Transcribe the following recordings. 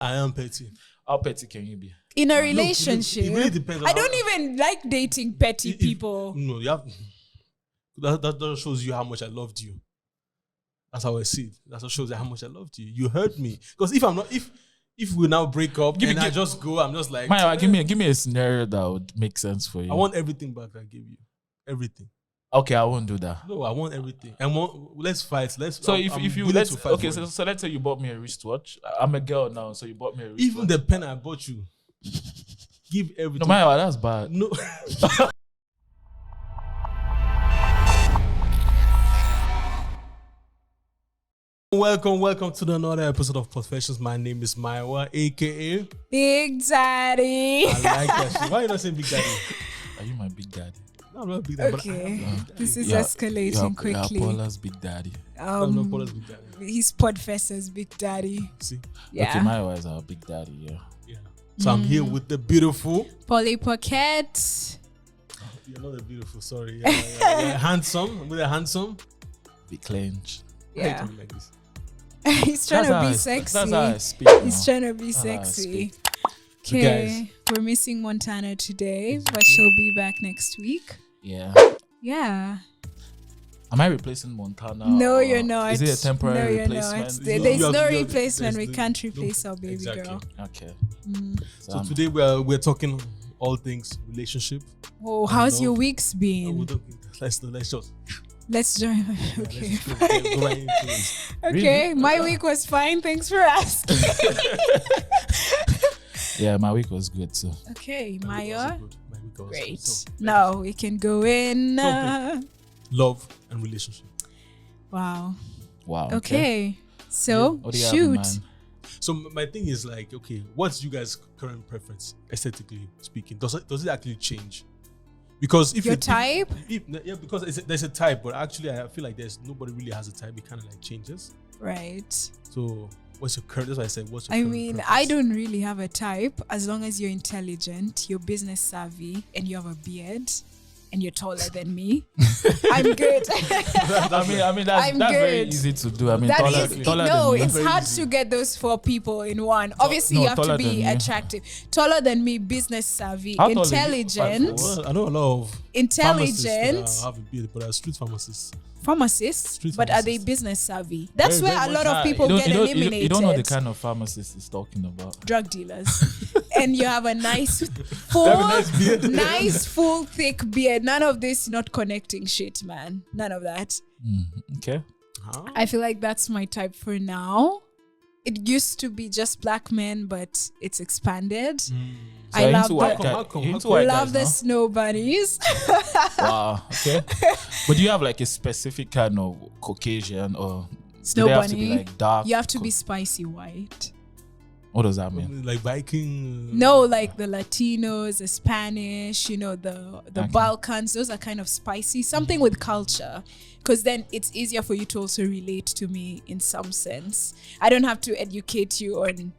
I am petty. How petty can you be? In a relationship, it really depends on I don't even like dating petty people. No, you have that shows you how much I loved you. That's how I see it. That's what shows you how much I loved you. You hurt me. Because if we now break up I just go, I'm just like Maya, give me a scenario that would make sense for you. I want everything back I gave you. Everything. Okay, I won't do that. No, I want everything. Let's fight. So so let's say you bought me a wristwatch. I'm a girl now, so you bought me a wristwatch. Even the pen I bought you. Give everything. No, Maya, that's bad. No. Welcome to another episode of Professions. My name is Maiwa, aka Big Daddy. I like that shit. Why are you not saying Big Daddy? Are you my big daddy? No, I'm not Big Daddy. Okay, this is escalating quickly. You're Paula's big daddy. I'm not Paula's Big Daddy. He's Podfessor's Big Daddy. See? Yeah. Okay, Maya is our big daddy, yeah. So I'm here with the beautiful Polly Pocket. You're not a beautiful, sorry. Yeah. Handsome. With a handsome. Big clench. Why are you Yeah. talking like this? He's trying to be sexy. That's how I speak. He's trying to be sexy. So Okay, we're missing Montana today, but she'll be back next week. Yeah. Yeah. Am I replacing Montana? No, or you're not. Is it a temporary No, you're replacement? not. There's no you have- replacement. We there's can't no- replace our baby exactly. girl. Okay. So today we're talking all things relationship. Oh, how's No. your weeks been? Let's just Let's join. let's Okay. just go right into it. Okay, Really? my week was fine. Thanks for asking. Yeah, my week was good too. Okay, My week Maya. was good. My week was Great. good. So, Now we can go in. love and relationship. Wow. Wow. Okay. So What do you have in shoot. mind? So my thing is like, okay, what's you guys' current preference, aesthetically speaking? Does it actually change? Because if Your it- type? because there's a type, but actually I feel like nobody really has a type. It kind of like changes. Right. So what's your current? That's why I said what's your I current mean, preference? I don't really have a type as long as you're intelligent, you're business savvy, and you have a beard, and you're taller than me. I'm good. I mean, I'm that's very good. easy to do. I mean, That taller, is taller no, than me. it's Very hard easy. to get those 4 people in one. Obviously, no, you have to taller be than me. attractive, taller than me, business savvy, How tall are you? intelligent, 5'4"? Well, I know a lot of intelligent. pharmacists that have a beard, but are street pharmacists. Pharmacists, Street but are they pharmacists. business savvy? That's Very, where very a lot much. of people get eliminated. You don't know the kind of pharmacist he's talking about. Drug dealers, and you have a nice, full, nice beard. nice, full, thick beard. None of this not connecting shit, man. None of that. Okay. Huh? I feel like that's my type for now. It used to be just black men, but it's expanded. So I you're love into white the- guy- How come? you're How into come? white Love the guys snow bunnies. now? Wow. Okay. But do you have like a specific kind of Caucasian or Snow do they have to be bunny. like dark? You have to be spicy white. What does that mean? Like Viking. No, like the Latinos, the Spanish, the Okay. Balkans, those are kind of spicy. Something with culture. Because then it's easier for you to also relate to me in some sense. I don't have to educate you on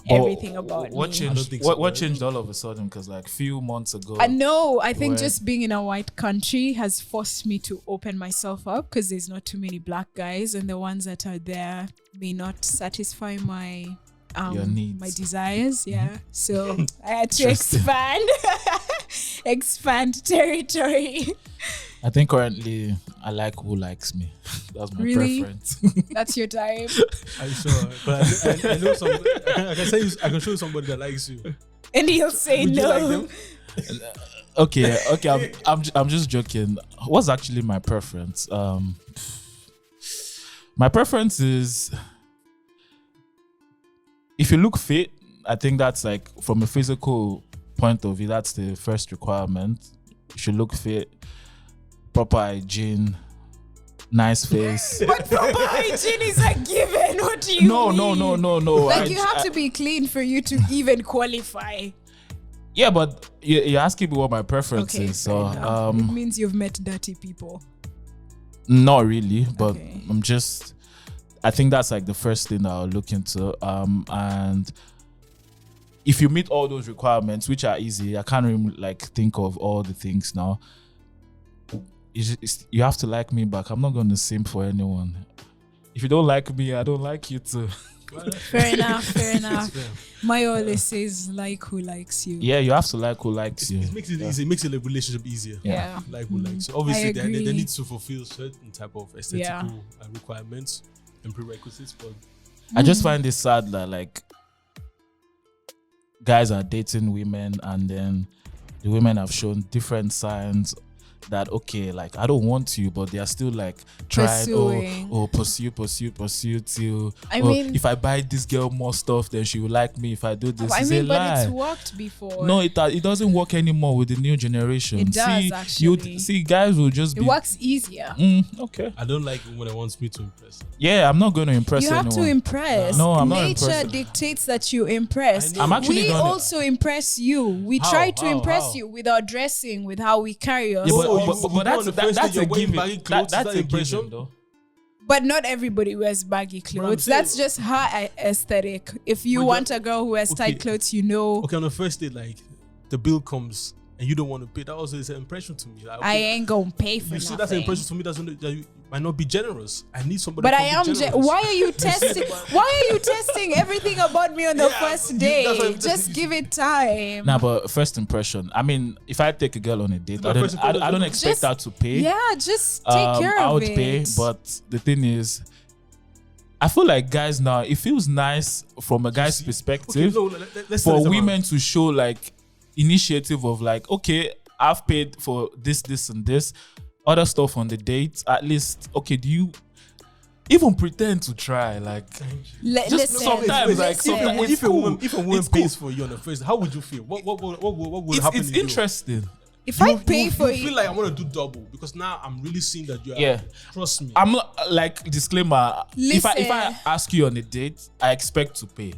everything about what me. changed? I don't think so, What right? changed all of a sudden? Because like few months ago, I know. I think Where- just being in a white country has forced me to open myself up because there's not too many black guys, and the ones that are there may not satisfy my Your needs. my desires. Yeah, so I had to Interesting. expand territory. I think currently I like who likes me. That's my Really? preference. That's your type. Are you sure? But I know some. I can show you somebody that likes you. And he'll say Would you no. like them? Okay. I'm just joking. What's actually my preference? My preference is if you look fit. I think that's like from a physical point of view. That's the first requirement. You should look fit, proper hygiene, nice face. But proper hygiene is a given. What do you No. mean? Like you have I- to be clean for you to even qualify. Yeah, but you're asking me what my preference Okay, is. So fair enough. It means you've met dirty people. not really, but Okay. I think that's like the first thing that I'll look into. And if you meet all those requirements, which are easy, I can't really like think of all the things now. You have to like me back. I'm not going to simp for anyone. If you don't like me, I don't like you too. Fair enough. Fair enough. Fair. My always says like who likes you. Yeah, you have to like who likes you. It makes it easy. It makes a relationship easier. Yeah. Like who likes you. Obviously, they agree. need to fulfill certain type of aesthetical requirements and prerequisites. But I just find it sad that like guys are dating women and then the women have shown different signs that okay, like I don't want you, but they are still like trying Pursuing. pursue till I mean- if I buy this girl more stuff, then she will like me. If I do this, I it's mean, a but lie. it's worked before. No, it doesn't work anymore with the new generation. It does, see, actually. see, guys will just It be works easier. okay. I don't like when it wants me to impress. Yeah, I'm not going to impress You have anyone. to impress. No, I'm not Nature impressing. dictates that you impress. I know. I'm actually we gonna- also impress you. We How? try to How? impress How? you with our dressing, with how we carry Yeah, ourselves. Oh, you but go on that's the first that's day, a you're wearing given. baggy clothes, That's is a that impression? given, though. But not everybody wears baggy clothes. saying- That's just her aesthetic. If you But want a girl who wears okay. tight clothes, you know, Okay, on the first day, like the bill comes and you don't want to pay. That also is an impression to me. Like, I okay, ain't gonna pay for you see, nothing. that's an impression to me. That you might not be generous. I need somebody. But who I can be am. generous. Why are you testing? Why are you testing everything about me on the Yeah, first that's day? what I'm- Just give it time. Nah, but first impression. I mean, if I take a girl on a date, My I don't, first impression- I don't expect Just- her to pay. Yeah, just take care I of would it. pay, but the thing is, I feel like guys now, it feels nice from a guy's Okay, perspective no, let's for turn this women around. to show like initiative of like, okay, I've paid for this, and this, other stuff on the date. At least, okay, do you even pretend to try? Like, just Listen, sometimes, like, listen. sometimes- If a woman It's pays cool. for you on the first, how would you feel? What would it's, happen? it's in you? interesting. If I pay for you feel it, like I want to do double because now I'm really seeing that you are. Yeah. Trust me. I'm not like disclaimer. If I Listen. ask you on a date, I expect to pay.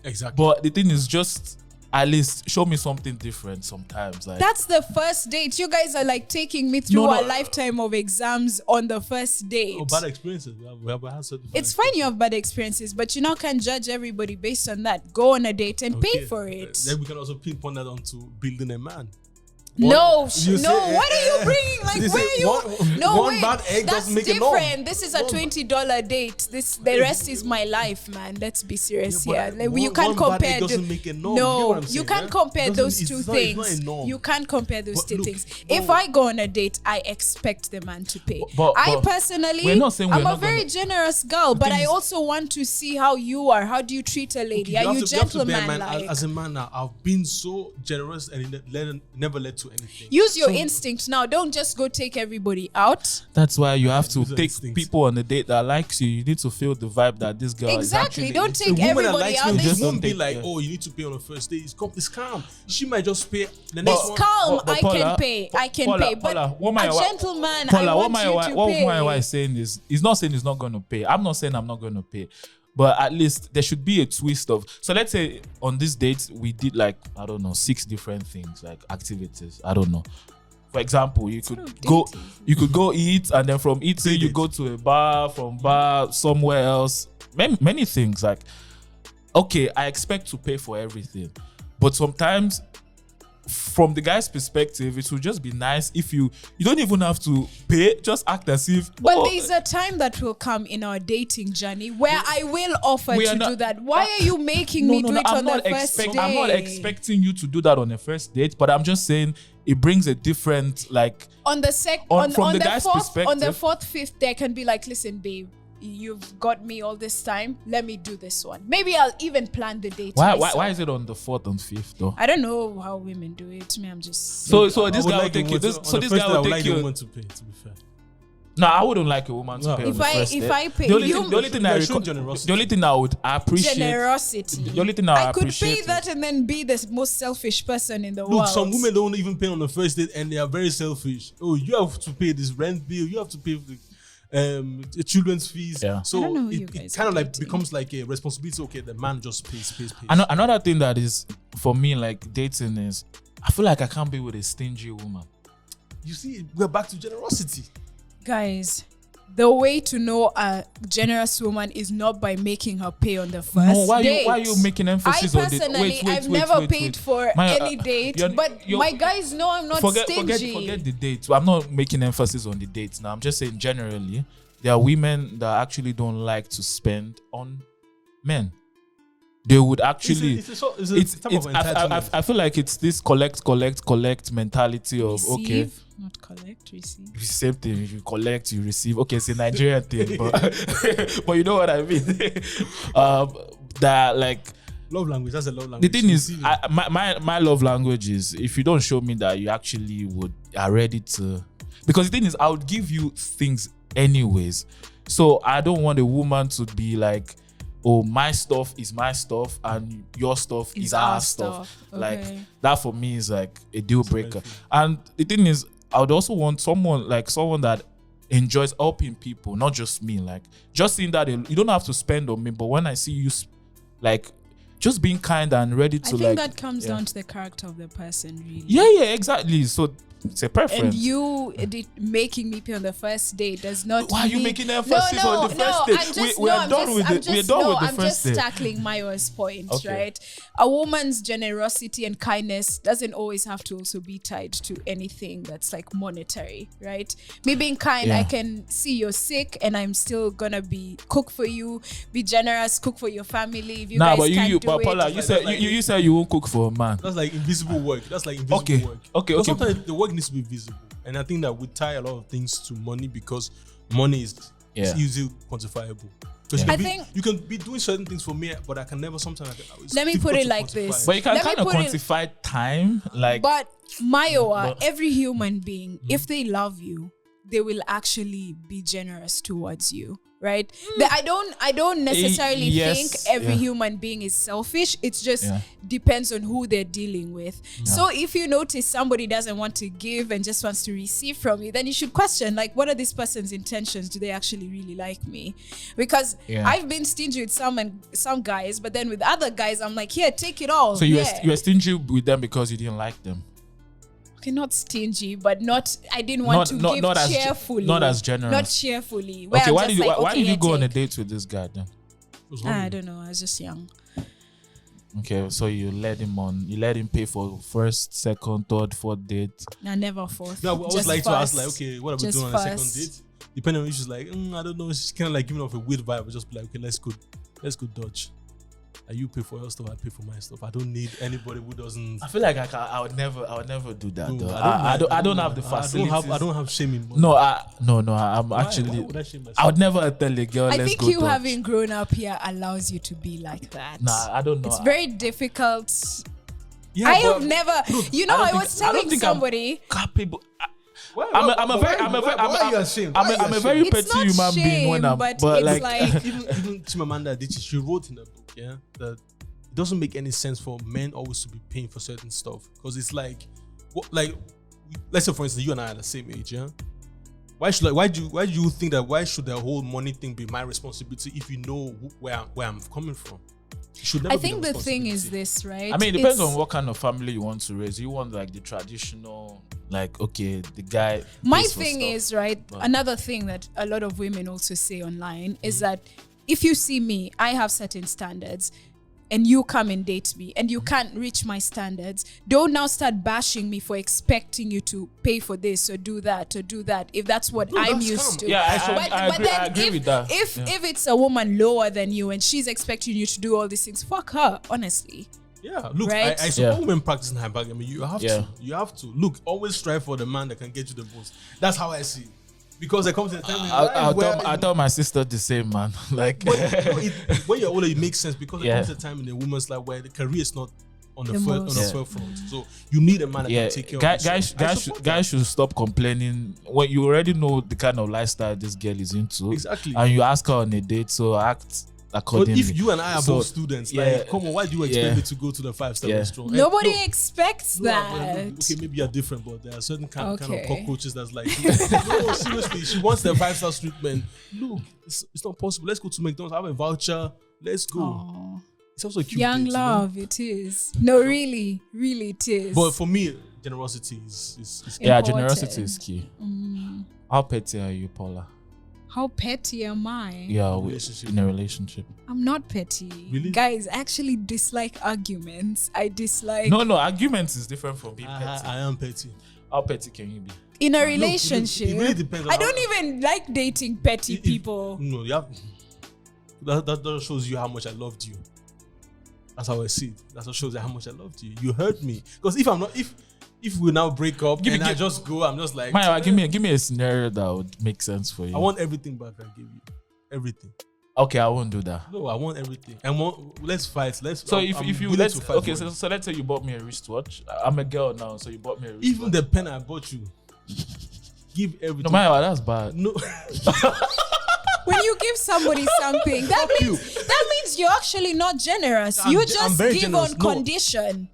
exactly. But the thing is, just at least show me something different sometimes. Like that's the first date. You guys are like taking me through No, a no. lifetime of exams on the first date. Oh, bad experiences. We have had certain bad It's fine you have bad experiences, but you now can't judge everybody based on that. Go on a date and pay Okay. for it. Then we can also pinpoint that onto building a man. No, You say- what are you bringing? Like, You where say you? one- No, one wait, bad egg that's doesn't make a norm. different. This is a $20 date. The rest is my life, man. Let's be serious Yeah, here. but Like, you one can't bad compare. egg doesn't make a norm. You get No, what I'm you saying, can't yeah? compare Doesn't- those it's two not- it's not things. a norm. You can't compare those But two look, things. no. If I go on a date, I expect the man to pay. But I we're personally, not saying we're I'm a not very gonna- generous girl, but thing I is- also want to see how you are. How do you treat a lady? Are you have to bear in gentleman mind, like? as a man now, I've been so generous and it never led to anything. Use your So- instinct now. Don't just go take everybody out. that's why you have to These are take instincts. people on a date that likes you. You need to feel the vibe that this girl Exactly. is actually. Don't A take woman that everybody likes out. me This just won't don't be take- like, yeah. oh, you need to pay on the first day. It's calm. She might just pay the next It's one. calm. But I Paula- can pay. I can Paula- pay. But Paula, what my a wa- gentleman, Paula, I what want my you wife, to what pay. my wife is saying is, he's not saying he's not going to pay. I'm not saying I'm not going to pay, but at least there should be a twist of. So let's say on this date we did like, I don't know, 6 different things, like activities. I don't know. For example, you could go eat, and then from eating you Date. go to a bar, from bar somewhere else. Many things. Like, okay, I expect to pay for everything, but sometimes from the guy's perspective, it would just be nice if you don't even have to pay, just act as if. But oh, there's a time that will come in our dating journey where I will offer We to are not- do that. Why are you making me do it on the first day? I'm not expecting you to do that on the first date, but I'm just saying it brings a different, like, on the from the guy's on the perspective. 4th, 5th, they can be like, listen, babe, you've got me all this time. Let me do this one. Maybe I'll even plan the date. myself. why is it on the 4th and 5th though? I don't know how women do it. Me, I'm just. So I this would guy will like take a you. woman This, to- so on the this first guy day, I will would take like a you. woman to pay. To be fair. No, I wouldn't like a woman to No. pay on If the I- first if date. I pay, the only you- thing, the only thing You I show reco- generosity. the only thing I would appreciate. Generosity. The only thing I I could appreciate pay is- that and then be the most selfish person in the Look, world. some women don't even pay on the first date and they are very selfish. Oh, you have to pay this rent bill. You have to pay the children's fees. Yeah. I So don't know who you it guys kind are of like dating. becomes like a responsibility. Okay, the man just pays. Another thing that is for me like dating is, I feel like I can't be with a stingy woman. You see, we're back to generosity. Guys, the way to know a generous woman is not by making her pay on the first No, why date. are you making emphasis I on the? personally, I've never paid for My, any date, you're- but you're- my guys know I'm not stingy. Forget the date. I'm not making emphasis on the dates now. I'm just saying generally, there are women that actually don't like to spend on men. they would actually. It's a type of entitlement. I feel like it's this collect mentality of okay. Not collect, receive. Same thing. You collect, you receive. Okay, it's a Nigerian thing, but you know what I mean. That like love language. That's a love language. the thing is, my love language is if you don't show me that you actually are ready to, because the thing is, I would give you things anyways. So I don't want a woman to be like, oh, my stuff is my stuff and your stuff is our stuff. Okay. Like that for me is like a deal breaker. And the thing is, I would also want someone that enjoys helping people, not just me. Like just seeing that you don't have to spend on me, but when I see you, like just being kind and ready to, I think that comes down to the character of the person, really. Yeah, exactly. So it's a preference. And you making me pay on the first date does not. Why are you making emphasis on the first date? We're done with the I'm first date. just tackling Mayo's point, Okay. right? A woman's generosity and kindness doesn't always have to also be tied to anything that's like monetary, right? Me being kind, I can see you're sick and I'm still gonna cook for you, be generous, cook for your family. If you guys can't do it. Paula, you said you won't cook for a man. That's like invisible work. Work. Okay. But sometimes the work needs to be visible, and I think that we tie a lot of things to money because money is easily quantifiable. Because you can be doing certain things for me, but I can never. Sometimes let me put it like this. But you can kind of quantify time, like. But Mayowa, every human being, if they love you, they will actually be generous towards you. Right? I don't necessarily think every human being is selfish. It's just depends on who they're dealing with. So if you notice somebody doesn't want to give and just wants to receive from you, then you should question, like, what are this person's intentions? Do they actually really like me? Because I've been stingy with some guys, but then with other guys, I'm like, here, take it all. So you were stingy with them because you didn't like them? Okay, not stingy, but I didn't want to give cheerfully. Not as generous. Not cheerfully. Okay, why did you go on a date with this guy then? I don't know. I was just young. Okay, so you let him pay for first, second, third, fourth date. No, never fourth. No, I always like to ask, like, okay, what are we doing on a second date? Depending on issues, like, I don't know, she's kind of like giving off a weird vibe. But just be like, okay, let's go dodge. You pay for your stuff, I pay for my stuff. I don't need anybody who doesn't. I feel like I would never do that. No, I don't have the facilities. I don't have shame in money. No. I'm actually. Why would I shame myself? I would never tell a girl. I let's think go you dodge. having grown up here allows you to be like that. Nah, I don't know. It's very difficult. Yeah, I have never. I was telling somebody. I'm capable. Why I'm are you ashamed? I'm a very petty human being when I'm. But like even Chimamanda Adichie, she wrote in a book, that it doesn't make any sense for men always to be paying for certain stuff, because it's like, let's say for instance you and I are the same age, why do you think that why should the whole money thing be my responsibility if you know where I'm coming from? It should never I be think the thing is this, right? I mean, it depends on what kind of family you want to raise. You want like the traditional, like, okay, the guy. My thing is, right, another thing that a lot of women also say online is that if you see me, I have certain standards, and you come and date me and you can't reach my standards, don't now start bashing me for expecting you to pay for this or do that if that's what I'm used to. Yeah, I agree with that. If it's a woman lower than you and she's expecting you to do all these things, fuck her, honestly. Yeah, look, right? I support women practicing hypergamy. You have to. Look, always strive for the man that can get you the most. That's how I see it. Because there comes a time I tell my sister the same, man. Like, when you're older, it makes sense, because there comes a time in a woman's life where the career is not on the forefront. So you need a man that can take care of guys should stop complaining when you already know the kind of lifestyle this girl is into. Exactly. And you ask her on a date, so act accordingly. But if you and I are both students, like, come on, why do you expect me to go to the 5-star restaurant? Nobody expects that. Okay, maybe you're different, but there are certain kind of cockroaches that's like, no, seriously, she wants the 5-star treatment. Look, it's not possible. Let's go to McDonald's. I have a voucher. Let's go. Aww. It's also a cute young date, love. It is. No, really it is. But for me, generosity is key. Yeah, generosity is key. How petty are you, Paula? How petty am I? Yeah, in a relationship. I'm not petty. Really? Guys, I actually dislike arguments. I dislike... No, arguments is different from being petty. I am petty. How petty can you be? In a relationship, it really depends on I don't even like dating petty people. No, you have... That shows you how much I loved you. That's how I see it. That's what shows you how much I loved you. You hurt me. Because if we now break up I just go, I'm just like, Maya, give me a scenario that would make sense for you. I want everything back I gave you. Everything. Okay, I won't do that. No, I want everything. Let's fight. So so let's say you bought me a wristwatch. I'm a girl now, so you bought me a wristwatch. Even the pen I bought you, give everything. No, Maya, that's bad. No. When you give somebody something, that means you're actually not generous. You just give generous. on condition.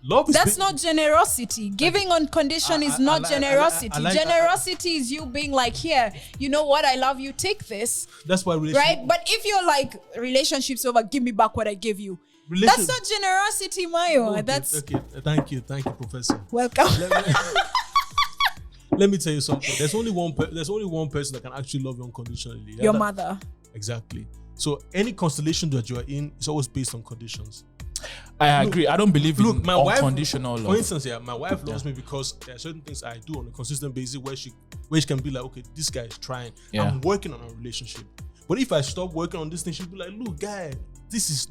Love is That's not generosity. Giving on condition is not generosity. Generosity is you being like, here, you know what? I love you. Take this. That's why right? But if you're like, relationships over, give me back what I gave you. That's not generosity, Mayo. Okay, That's okay. Thank you, Professor. Welcome. Let me tell you something. There's only one person that can actually love you unconditionally. Your mother. Exactly. So any constellation that you are in is always based on conditions. I agree. I don't believe in unconditional love. For instance, my wife loves me because there are certain things I do on a consistent basis where she can be like, okay, this guy is trying. Yeah. I'm working on a relationship. But if I stop working on this thing, she'll be like, look, guy, this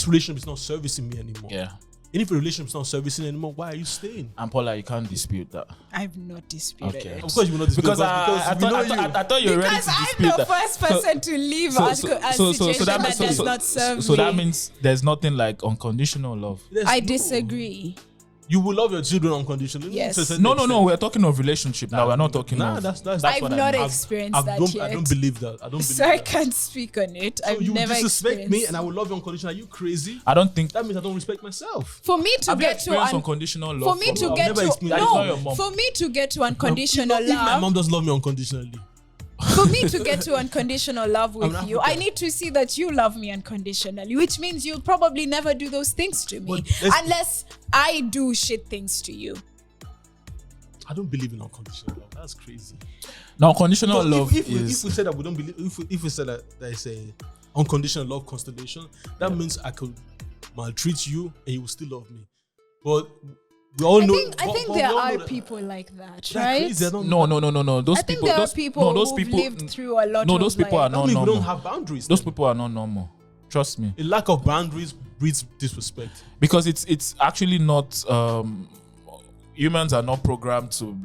relationship is not servicing me anymore. Yeah. And if a relationship is not servicing anymore, why are you staying? And Paula, you can't dispute that. I've not disputed it. Of course you will not dispute because I thought you were ready to dispute I'm the that. first person to leave a situation that does not serve me. So that means there's nothing like unconditional love. I disagree. You will love your children unconditionally. Yes. No. We're talking of relationship now. We're not talking of. That's I've not experienced that yet. I don't believe that. I don't believe So I that. can't speak on it. So I've you never disrespect experienced me and I will love you unconditionally. Are you crazy? I don't think. That means I don't respect myself. For me to Have you get to experienced unconditional love? for me to get to for me to get to unconditional If my love. mom doesn't love me unconditionally. For me to get to unconditional love with you, I need to see that you love me unconditionally, which means you'll probably never do those things to me unless I do shit things to you. I don't believe in unconditional love. That's crazy. Now, unconditional love if we said that we don't believe, if we said that there is a unconditional love constellation, that means I could maltreat you and you will still love me. But we all know. I think there are people like that, right? No. Those I think people. there are people who've lived through a lot. No, those people are not normal. We don't have boundaries. Those people are not normal. Trust me. A lack of boundaries breeds disrespect. Because it's actually not. Humans are not programmed to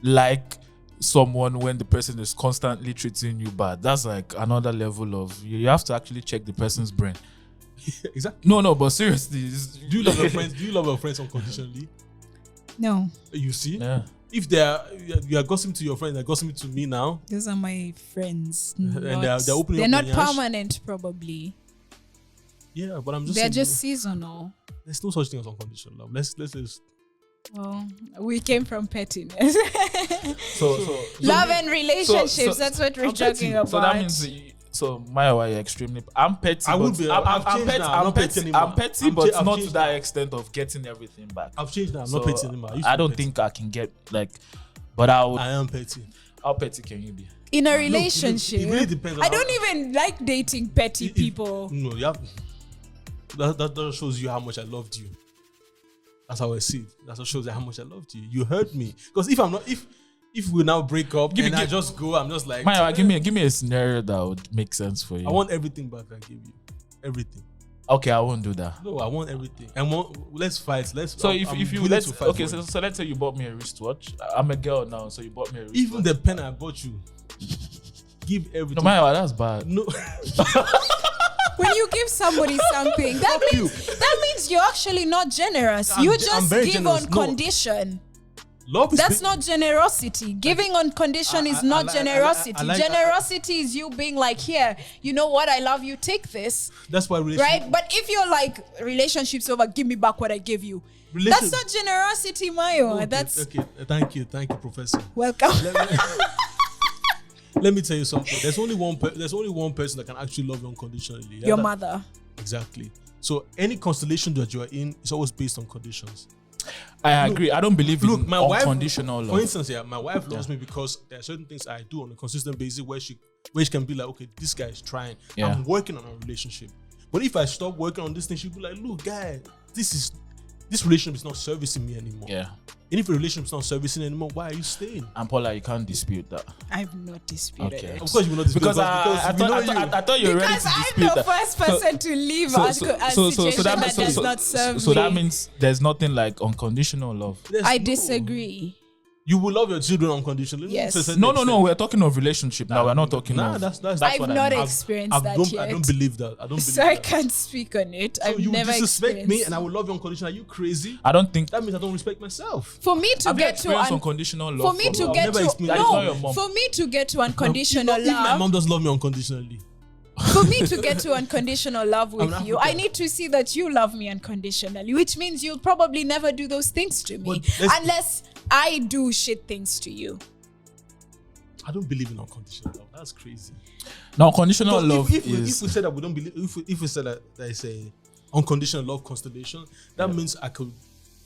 like someone when the person is constantly treating you bad. That's like another level of. You have to actually check the person's brain. Exactly. No, but seriously, do you love your friends? Do you love your friends unconditionally? No. You see, yeah. If you are gossiping to your friends, they're gossiping to me now. Those are my friends, and they're opening. They're not permanent, probably. Yeah, but I'm just. They're just seasonal. There's no such thing as unconditional love. Let's just. Well, we came from pettiness. So love and relationships. That's what we're talking about. So that means. So Maya, why you're extremely? I'm petty. I would be. I'm petty, but not to that extent of getting everything back. I've changed now. I'm not petty anymore. I don't think I can get but I would. I am petty. How petty can you be? In a relationship, it really depends. I don't even like dating petty people. No, you have. That shows you how much I loved you. That's how I see it. That's what shows you how much I loved you. You hurt me because if we now break up I just go, I'm just like, Maya, give me a scenario that would make sense for you. I want everything back I gave you. Everything. Okay, I won't do that. No, I want everything. Let's fight. So so let's say you bought me a wristwatch. I'm a girl now, so you bought me a wristwatch. Even the pen I bought you, give everything. No, Maya, that's bad. No. When you give somebody something, that means you're actually not generous. You just give on condition. That's not generosity. Giving on condition is not generosity. Generosity is you being like, here, you know what? I love you. Take this. That's why right? But if you're like, relationships over, give me back what I gave you. That's not generosity, Mayo. Okay, that's Thank you, Professor. Welcome. Let me tell you something. There's only one person that can actually love you unconditionally. Your mother. Exactly. So any constellation that you are in is always based on conditions. I agree. I don't believe in unconditional love. For instance, my wife loves me because there are certain things I do on a consistent basis where she can be like, okay, this guy is trying. Yeah. I'm working on a relationship. But if I stop working on this thing, she'll be like, look, guy, this relationship is not servicing me anymore. Yeah. And And if a relationship's not servicing anymore, why are you staying? And Paula, you can't dispute that. I've not disputed Okay. it. Of course you will not dispute Because it. I thought you were ready Because to I'm dispute the that. first person to leave a situation that does not serve So me. that means there's nothing like unconditional love. I disagree. You will love your children unconditionally. Yes. To a certain No. extent. We're talking of relationship now. We're not talking Nah, of. that's I've what I not mean. experienced that I yet. don't believe that. I don't believe So I that. can't speak on it. So I've you never disrespect experienced. me and I will love you unconditionally. Are you crazy? I don't think. That means I don't respect myself. For me to Have you get to experienced unconditional love? for me from to your- get never to experienced that. It's not your no mom. for me to get to unconditional If my love. mom does love me unconditionally. For me to get to unconditional love with I'm you, I need to see that you love me unconditionally, which means you'll probably never do those things to me But let's- unless I do shit things to you. I don't believe in unconditional love. That's crazy. Now, conditional Because love if is. we said that we don't believe, if we said that there is a unconditional love constellation, that means I could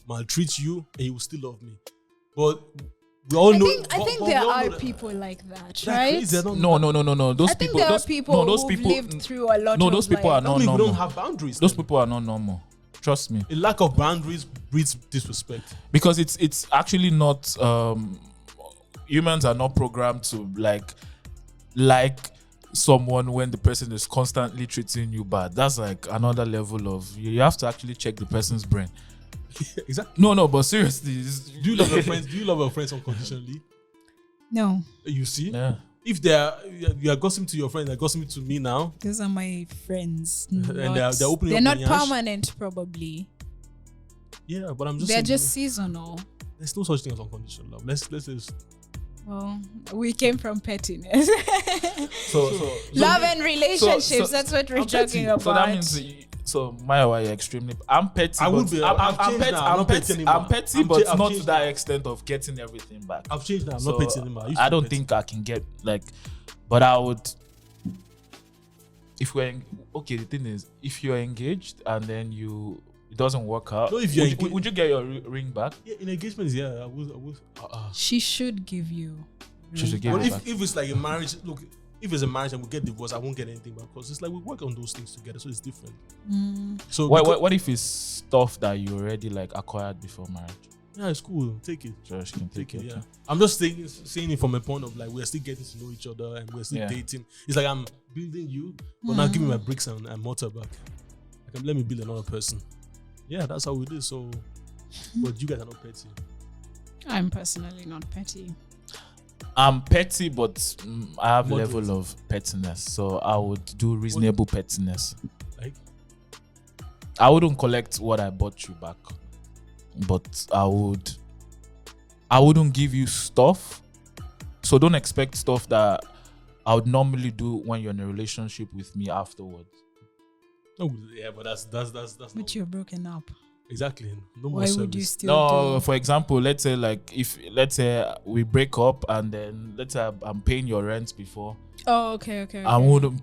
maltreat you and you will still love me. But we all know. I think there are people like that, They're right? crazy. I don't No. Those I think people. there are those people no, those who've people. lived through a lot No, of those people are That not means we normal. don't have boundaries. Those then. people are not normal. Trust me. A lack of boundaries breeds disrespect. Because it's actually not humans are not programmed to like someone when the person is constantly treating you bad. That's like another level of you have to actually check the person's brain. Exactly. No, but seriously, Do you love your friends? Do you love your friends unconditionally? No, You see, yeah. if you are gossiping to your friends, they're gossiping to me now. those are my friends. And they're opening They're up not their yash. permanent, probably. Yeah, but I'm just They're saying, just seasonal. there's no such thing as unconditional love. Let's just Well, we came from pettiness. So Love and relationships, so- that's what we're I'm talking petty. about. So that means Maya, why you're extremely. I'm petty. I would but be. I'm I've changed petty. now. I'm I'm not petty. petty anymore. I'm petty, I've but cha- I've not to changed that now. extent of getting everything back. I've changed now. I'm So, not petty anymore. used to I be don't petty. think I can get but I would. If we're okay, the thing is, if you're engaged and then it doesn't work out, No, if you're would you get your ring back? Yeah, in engagements, yeah, I was. She should give you. She should give But it back. if it's like a marriage, look, if it's a marriage and we get divorced, I won't get anything back because it's like we work on those things together, so it's different. So What if it's stuff that you already acquired before marriage? yeah, it's cool. Take it. So she can take it. Yeah, I'm just saying it from a point of like we're still getting to know each other and we're still Yeah. dating. It's like I'm building you, but now give me my bricks and mortar back. Like, let me build another person. Yeah, that's how we do. So, but you guys are not petty. I'm personally not petty. I'm petty, but I have Moderate. level of pettiness, so I would do reasonable pettiness. Like, I wouldn't collect what I bought you back, but I wouldn't give you stuff. So don't expect stuff that I would normally do when you're in a relationship with me afterwards. no, yeah, but that's not But you're broken up. exactly no more Why service. would you still No, do? for example, let's say we break up and then let's say I'm paying your rent before. Oh, okay. I wouldn't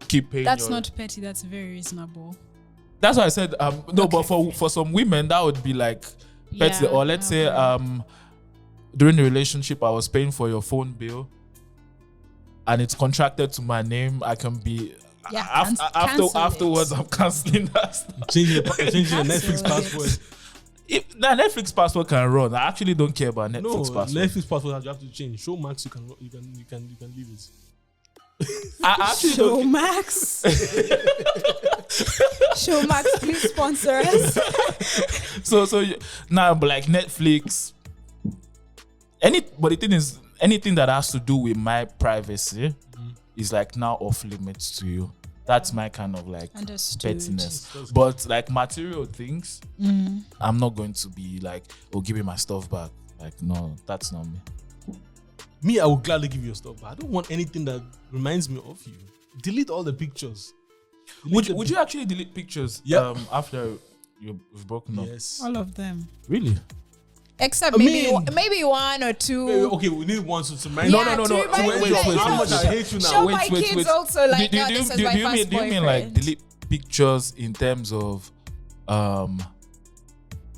keep paying. That's your not petty. That's very reasonable. That's why I said no, Okay. but for some women that would be like petty. Yeah, Or let's say okay. during the relationship I was paying for your phone bill and it's contracted to my name. I can be Yeah, cancel afterwards it. I'm canceling that. changing the Netflix Cancel password. If the Netflix password can run, I actually don't care about No, Netflix password. Netflix password you have to change. Show Max, you can leave it. I actually don't. Showmax. Showmax, please sponsor us. So now, but like Netflix, but the thing is, anything that has to do with my privacy is like now off limits to you. That's my kind of like Understood. pettiness. But like material things, I'm not going to be like, oh, give me my stuff back. Like, no, that's not me. Me, I would gladly give you your stuff, but I don't want anything that reminds me of you. Delete all the pictures. Would you actually delete pictures Yeah. after you've broken up? Yes. All of them. Really? Except I maybe mean- maybe one or two. Okay, we need one to remind No, Yeah, no, to no. remind Wait, me that, wait, you how know, much I hate you now. show my kids also like, do this is my you first mean like boyfriend. delete pictures in terms of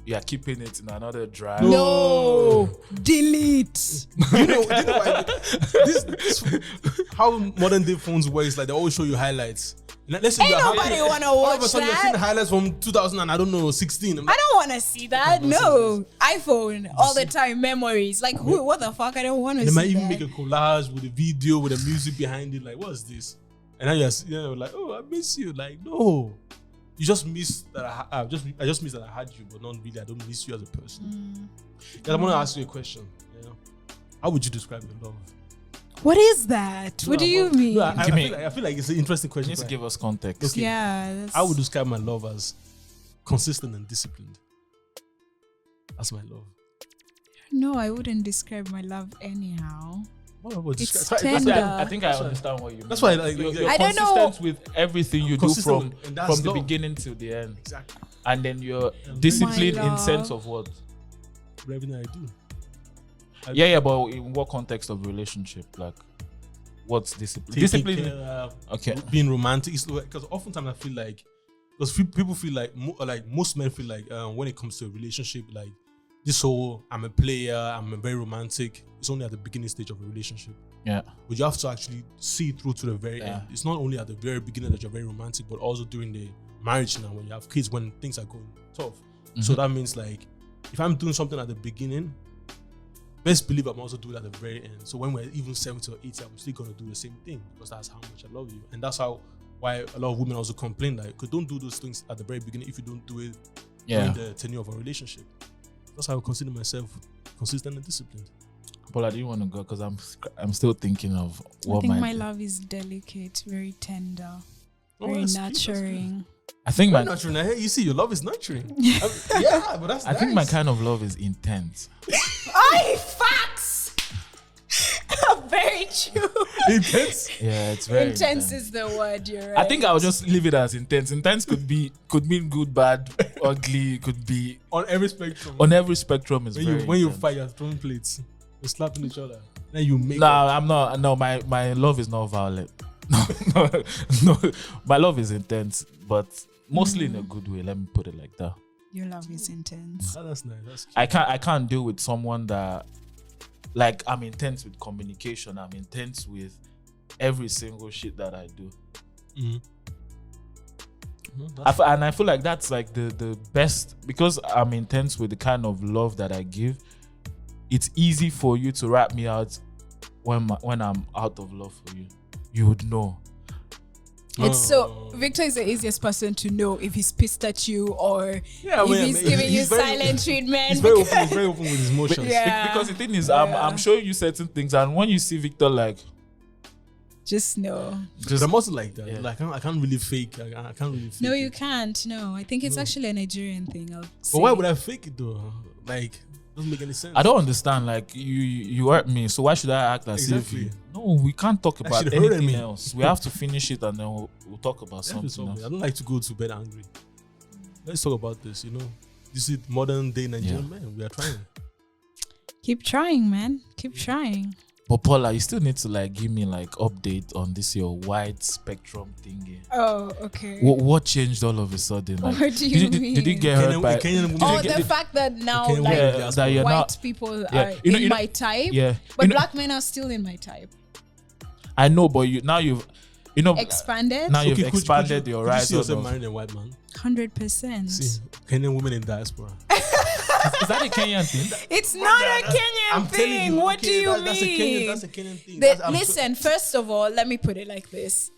you are keeping it in another drive. No, delete. You know why this how modern day phones work is like they always show you highlights. Let's say Ain't nobody wanna all watch of a sudden you're that. seeing highlights from 2000 and I don't know 16. I'm I like, don't want to see that. No, iPhone all the time memories. Like who? What the fuck? I don't want to they see might even that. make a collage with a video with the music behind it. Like, what's this? And then you're like, oh, I miss you. Like, no, you just miss that I just miss that I had you, but not really. I don't miss you as a person. Yeah, I want to ask you a question. You know, how would you describe your love? What is that? What do you mean? No, I feel like it's an interesting You question. need to give us context. Okay. Yeah, I would describe my love as consistent and disciplined. That's my love. No, I wouldn't describe my love anyhow. What about It's describe? tender. I think I understand what you mean. That's why, like, you're I don't know. consistent with everything you do Consistent, from and that's the love. beginning till the end, Exactly. and then you're disciplined in love. sense of what? Everything I do. Yeah, but in what context of relationship? Like, what's discipline? Taking Discipline. care, Okay. being romantic. Because oftentimes I feel like, because people feel like, like most men feel like when it comes to a relationship, like this whole I'm a player, I'm a very romantic. It's only at the beginning stage of a relationship. Yeah. But you have to actually see it through to the very Yeah. end. It's not only at the very beginning that you're very romantic, but also during the marriage now when you have kids, when things are going tough. So that means like, if I'm doing something at the beginning, best believe I'm also doing it at the very end. So when we're even 70 or 80, I'm still gonna do the same thing because that's how much I love you. And that's why a lot of women also complain like, don't do those things at the very beginning if you don't do it during the tenure of a relationship. That's how I consider myself consistent and disciplined. But I didn't want to go because I'm still thinking of I what think my love is delicate, very tender, very that's cute, that's nurturing. I think Very my nurturing. Hey, you see, your love is nurturing. Yeah, but that's I think my kind of love is intense. Ay, facts! Very true. intense. Yeah, it's very Intense is the word, you're right. I think I'll just leave it as intense. Intense could mean good, bad, ugly. Could be On every spectrum. on every spectrum. Is when you intense. fight, you're throwing plates, you're slapping each other. Then you make. No, I'm not. No, my love is not violent. No, my love is intense, but mostly in a good way. Let me put it like that. Your love is intense. Oh, that's nice. That's cute. I can't deal with someone that, like, I'm intense with communication. I'm intense with every single shit that I do. And I feel like that's like the best, because I'm intense with the kind of love that I give. It's easy for you to wrap me out when I'm out of love for you. You would know. It's so Victor is the easiest person to know if he's pissed at you or Yeah, if he's giving you silent treatment. He's very open. He's very open with his emotions. Yeah. Because the thing is, I'm showing you certain things, and when you see Victor, like, Just know. But I'm also like that. Yeah. Like I can't really fake. I can't really fake. No, it. you can't. No, I think it's actually a Nigerian thing. I'll But say. why would I fake it though? Like, doesn't make any sense. I don't understand. Like, you hurt me, so why should I act as Exactly. if? No, we can't talk about should hurt anything me. else. We have to finish it, and then we'll talk about Let me something solve else. it. I don't like to go to bed angry. Let's talk about this. You know, this is modern day Nigerian men. We are trying. Keep trying, man. Keep trying. But Paula, you still need to like give me like update on this your wide spectrum thingy. Oh, okay. What changed all of a sudden? Like, What do you mean? Did you get hurt by? Kenyan women. Oh, Did the you fact that now Kenyan like women that you're white not. people Yeah. are You know- in you know- my type, Yeah, but you know- black men are still in my type. I know, but you've Expanded, now you've Okay, expanded your could you see horizon. yourself of- marrying a white man? 100%. See, Kenyan women in diaspora. Is that a Kenyan thing? It's not a Kenyan thing. What do you mean? That's a Kenyan thing. Listen, first of all, let me put it like this.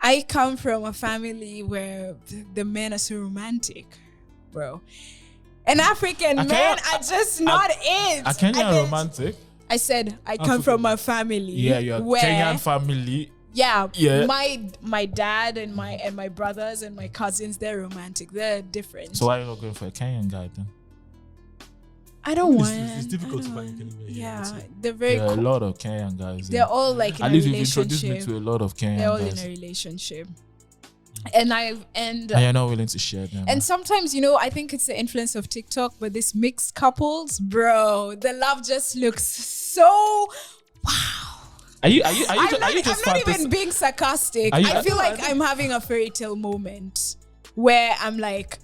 I come from a family where the men are so romantic, bro. And African men are just not it. A Kenyan romantic? I said I come from a family. Yeah, your where, Kenyan family. Yeah, Yeah. My dad and my brothers and my cousins, they're romantic. They're different. So why are you not going for a Kenyan guy then? I don't want. It's difficult to find a Kenyan guy here, Yeah, I'd say. they're very. There are a lot of Kenyan guys. They're all like in At a least you've introduced me relationship. to a lot of Kenyan They're all guys. in a relationship, And and you're not willing to share them. and sometimes, you know, I think it's the influence of TikTok, but this mixed couples, bro, the love just looks so wow. Are you I'm just not even being sarcastic. Are you- I feel like I'm having a fairy tale moment where I'm like,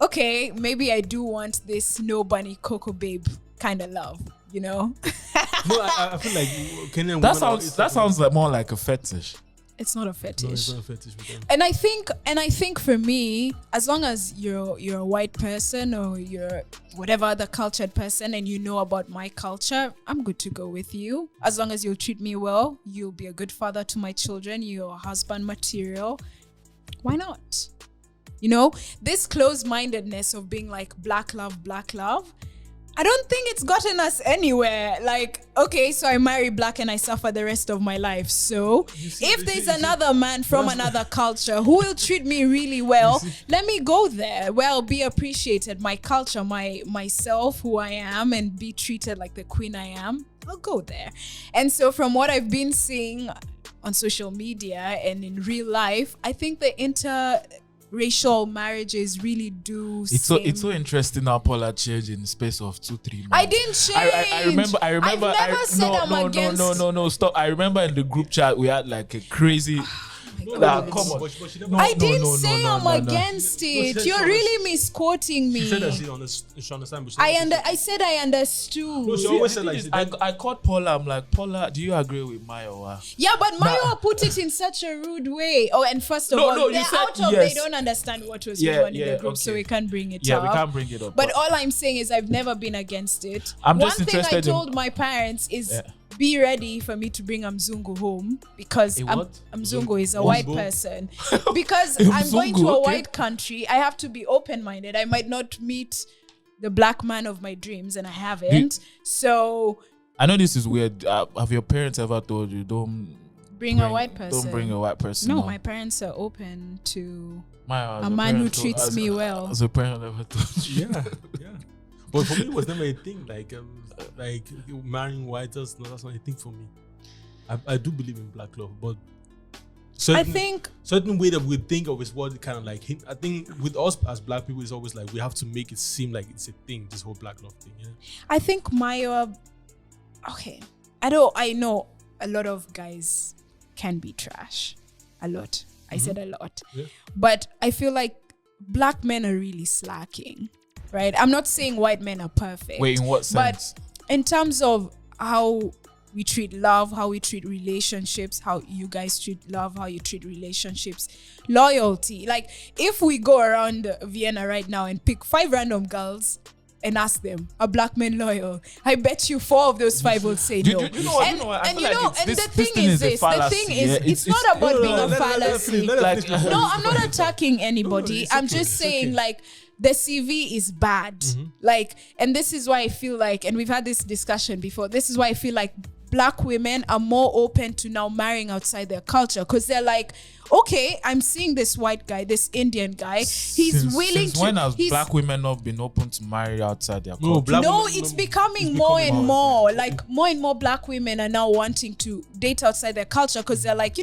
okay, maybe I do want this no bunny cocoa babe kind of love, you know? No, I feel like Kenyan That women sounds like more like a fetish. It's not a No, fetish. it's not a fetish with them. And I think for me, as long as you're a white person or you're whatever other cultured person and you know about my culture, I'm good to go with you. As long as you'll treat me well, you'll be a good father to my children, you're husband material. Why not? You know, this closed-mindedness of being like black love, I don't think it's gotten us anywhere. Like, okay, so I marry black and I suffer the rest of my life. So if there's another man from another culture who will treat me really well, let me go there. Well, be appreciated. My culture, myself, who I am, and be treated like the queen I am. I'll go there. And so from what I've been seeing on social media and in real life, I think the interracial marriages really do. It's so interesting how Paula changed in the space of 2-3 months. I didn't change. I remember. I've never said I'm against. No, stop. I remember in the group chat we had like a crazy. Come on. I didn't say I'm against it. You're really misquoting me. She said that she understand. But I said I understood. No, she always said like I called Paula. I'm like, Paula, do you agree with Mayowa? Yeah, but Mayowa put it in such a rude way. Oh, and first of all, they're out of. Yes. They don't understand what was going on in the group, so we can't bring it up. Yeah, we can't bring it up. But all I'm saying is I've never been against it. I'm just One thing I interested told my parents is. Be ready for me to bring Mzungu home because Mzungu is a white person. Because I'm going to a white country, I have to be open-minded. I might not meet the black man of my dreams, and I haven't. So I know this is weird. Have your parents ever told you don't bring a white person? Don't bring a white person. No, my parents are open to a man who treats me well. As a parent never told you. Yeah. But for me, it was never a thing. Like marrying white, that's not a thing for me. I do believe in black love, but certain way that we think of is what kind of like. I think with us as black people, it's always like we have to make it seem like it's a thing. This whole black love thing. Yeah. I think okay. I know a lot of guys can be trash. A lot. I said a lot. Yeah. But I feel like black men are really slacking. Right? I'm not saying white men are perfect. Wait, in what sense? But in terms of how we treat love, how we treat relationships, how you guys treat love, how you treat relationships, loyalty. Like, if we go around Vienna right now and pick 5 random girls and ask them, are black men loyal? I bet you 4 of those 5 will say no. You know what? The thing is, it's not about being a fallacy. No, I'm not attacking anybody. I'm just saying, like, the CV is bad. Like, and this is why I feel like, and we've had this discussion before, this is why I feel like black women are more open to now marrying outside their culture, because they're like, okay, I'm seeing this white guy, this Indian guy, he's willing to. When has black women not been open to marry outside their culture? It's becoming more and more. Like, more and more black women are now wanting to date outside their culture because they're like,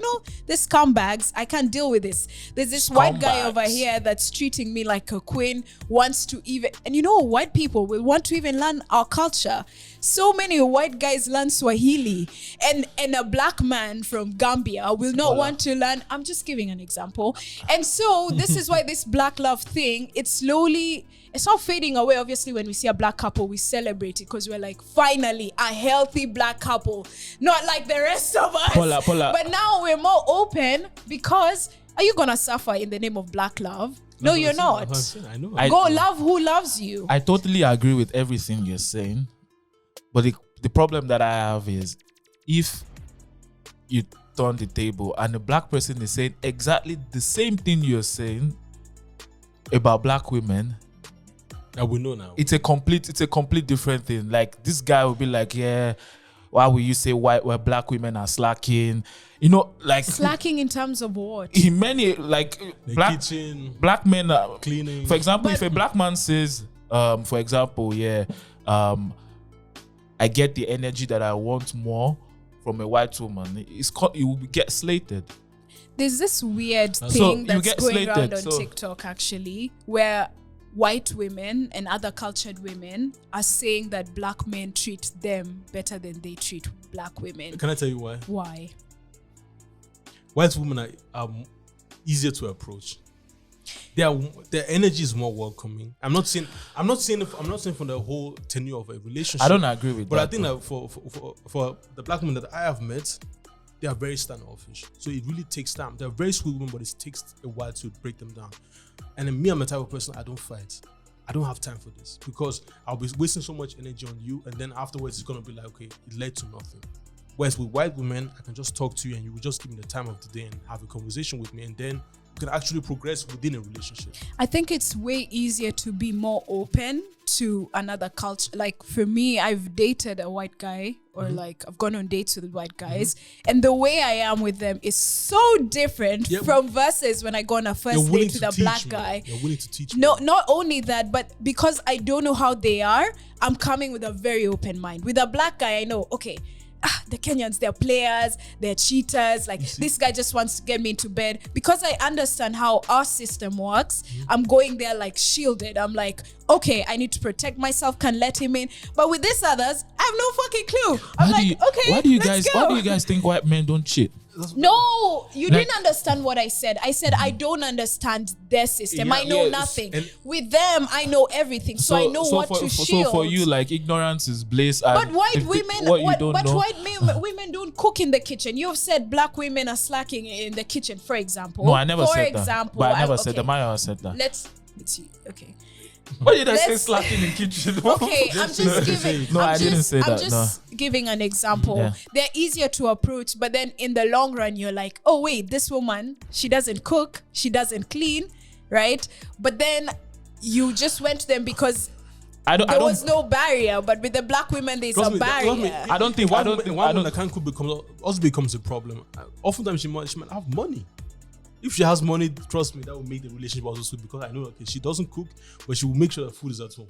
this scumbags, I can't deal with this. There's this white guy over here that's treating me like a queen, wants to even, and white people will want to even learn our culture. So many white guys learn Swahili, and a black man from Gambia will not want to learn. I'm just giving an example. And so this is why this black love thing, it's not fading away. Obviously, when we see a black couple, we celebrate it because we're like, finally, a healthy black couple, not like the rest of us. Paula. But now we're more open because are you gonna suffer in the name of black love? No, you're not. I know. Go love who loves you. I totally agree with everything you're saying. But the problem that I have is if you turn the table and a black person is saying exactly the same thing you're saying about black women, we know now. It's a complete different thing. Like, this guy will be like, yeah, why will you say black women are slacking? Like, slacking in terms of what? In many, like, kitchen, black men are cleaning. For example, if a black man says, for example, I get the energy that I want more from a white woman, you will get slated. There's this weird thing that's going around on TikTok, actually, where white women and other cultured women are saying that black men treat them better than they treat black women. Can I tell you why? Why? White women are easier to approach. their energy is more welcoming. I'm not saying for the whole tenure of a relationship. I don't agree with but that. I think that for the black women that I have met, they are very standoffish. So it really takes time. They're very sweet women, but it takes a while to break them down. And then me, I'm the type of person, I don't fight. I don't have time for this because I'll be wasting so much energy on you, and then afterwards it's gonna be like, okay, it led to nothing. Whereas with white women, I can just talk to you and you will just give me the time of the day and have a conversation with me, and then you can actually progress within a relationship. I think it's way easier to be more open to another culture. Like for me, I've dated a white guy, or like I've gone on dates with white guys, and the way I am with them is so different from versus when I go on a first date with a black guy. You're willing to teach. No, not only that, but because I don't know how they are, I'm coming with a very open mind. With a black guy, I know, okay, the Kenyans, they're players, they're cheaters. Like this guy just wants to get me into bed. Because I understand how our system works, I'm going there like shielded. I'm like, okay, I need to protect myself, can let him in. But with these others, I have no fucking clue. I'm Why do you guys think white men don't cheat? No, you didn't understand what I said. I said I don't understand their system. I know nothing. With them, I know everything. So I know what to shield. So for you, like, ignorance is bliss. But white women don't cook in the kitchen. You've said black women are slacking in the kitchen, for example. No, I never said that. But I never said that. Maya said that. Let's see. Okay. Why did I say slacking in kitchen? Okay, I'm just giving. No, I didn't say that. I'm just giving an example. Yeah. They're easier to approach, but then in the long run, you're like, oh wait, this woman, she doesn't cook, she doesn't clean, right? But then you just went to them because there was no barrier. But with the black women, there's a barrier. I don't think one woman that can't cook also becomes a problem. Oftentimes she might have money. If she has money, trust me, that will make the relationship also sweet, because I know, okay, she doesn't cook, but she will make sure the food is at home.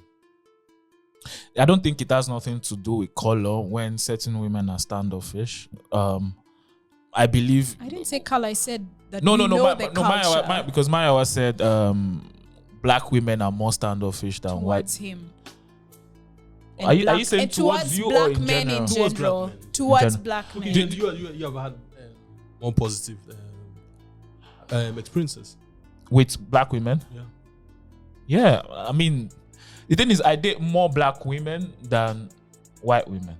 I don't think it has nothing to do with color when certain women are standoffish. I believe. I didn't say color. I said that. Maya, because Maya said black women are more standoffish than white. Him. Are you saying towards you or in general? Towards black men. Do you ever had more positive experiences with black women? Yeah. I mean, the thing is, I date more black women than white women.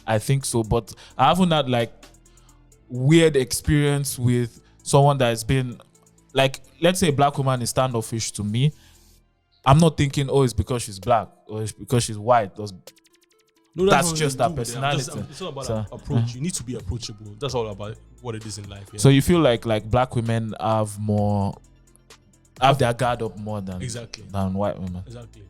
I think so, but I haven't had like weird experience with someone that has been like, let's say a black woman is standoffish to me. I'm not thinking, oh, it's because she's black or it's because she's white. No, that's just her personality. It's all about approach. You need to be approachable. That's all about what it is in life. Yeah? So you feel like black women have their guard up more than white women. Exactly.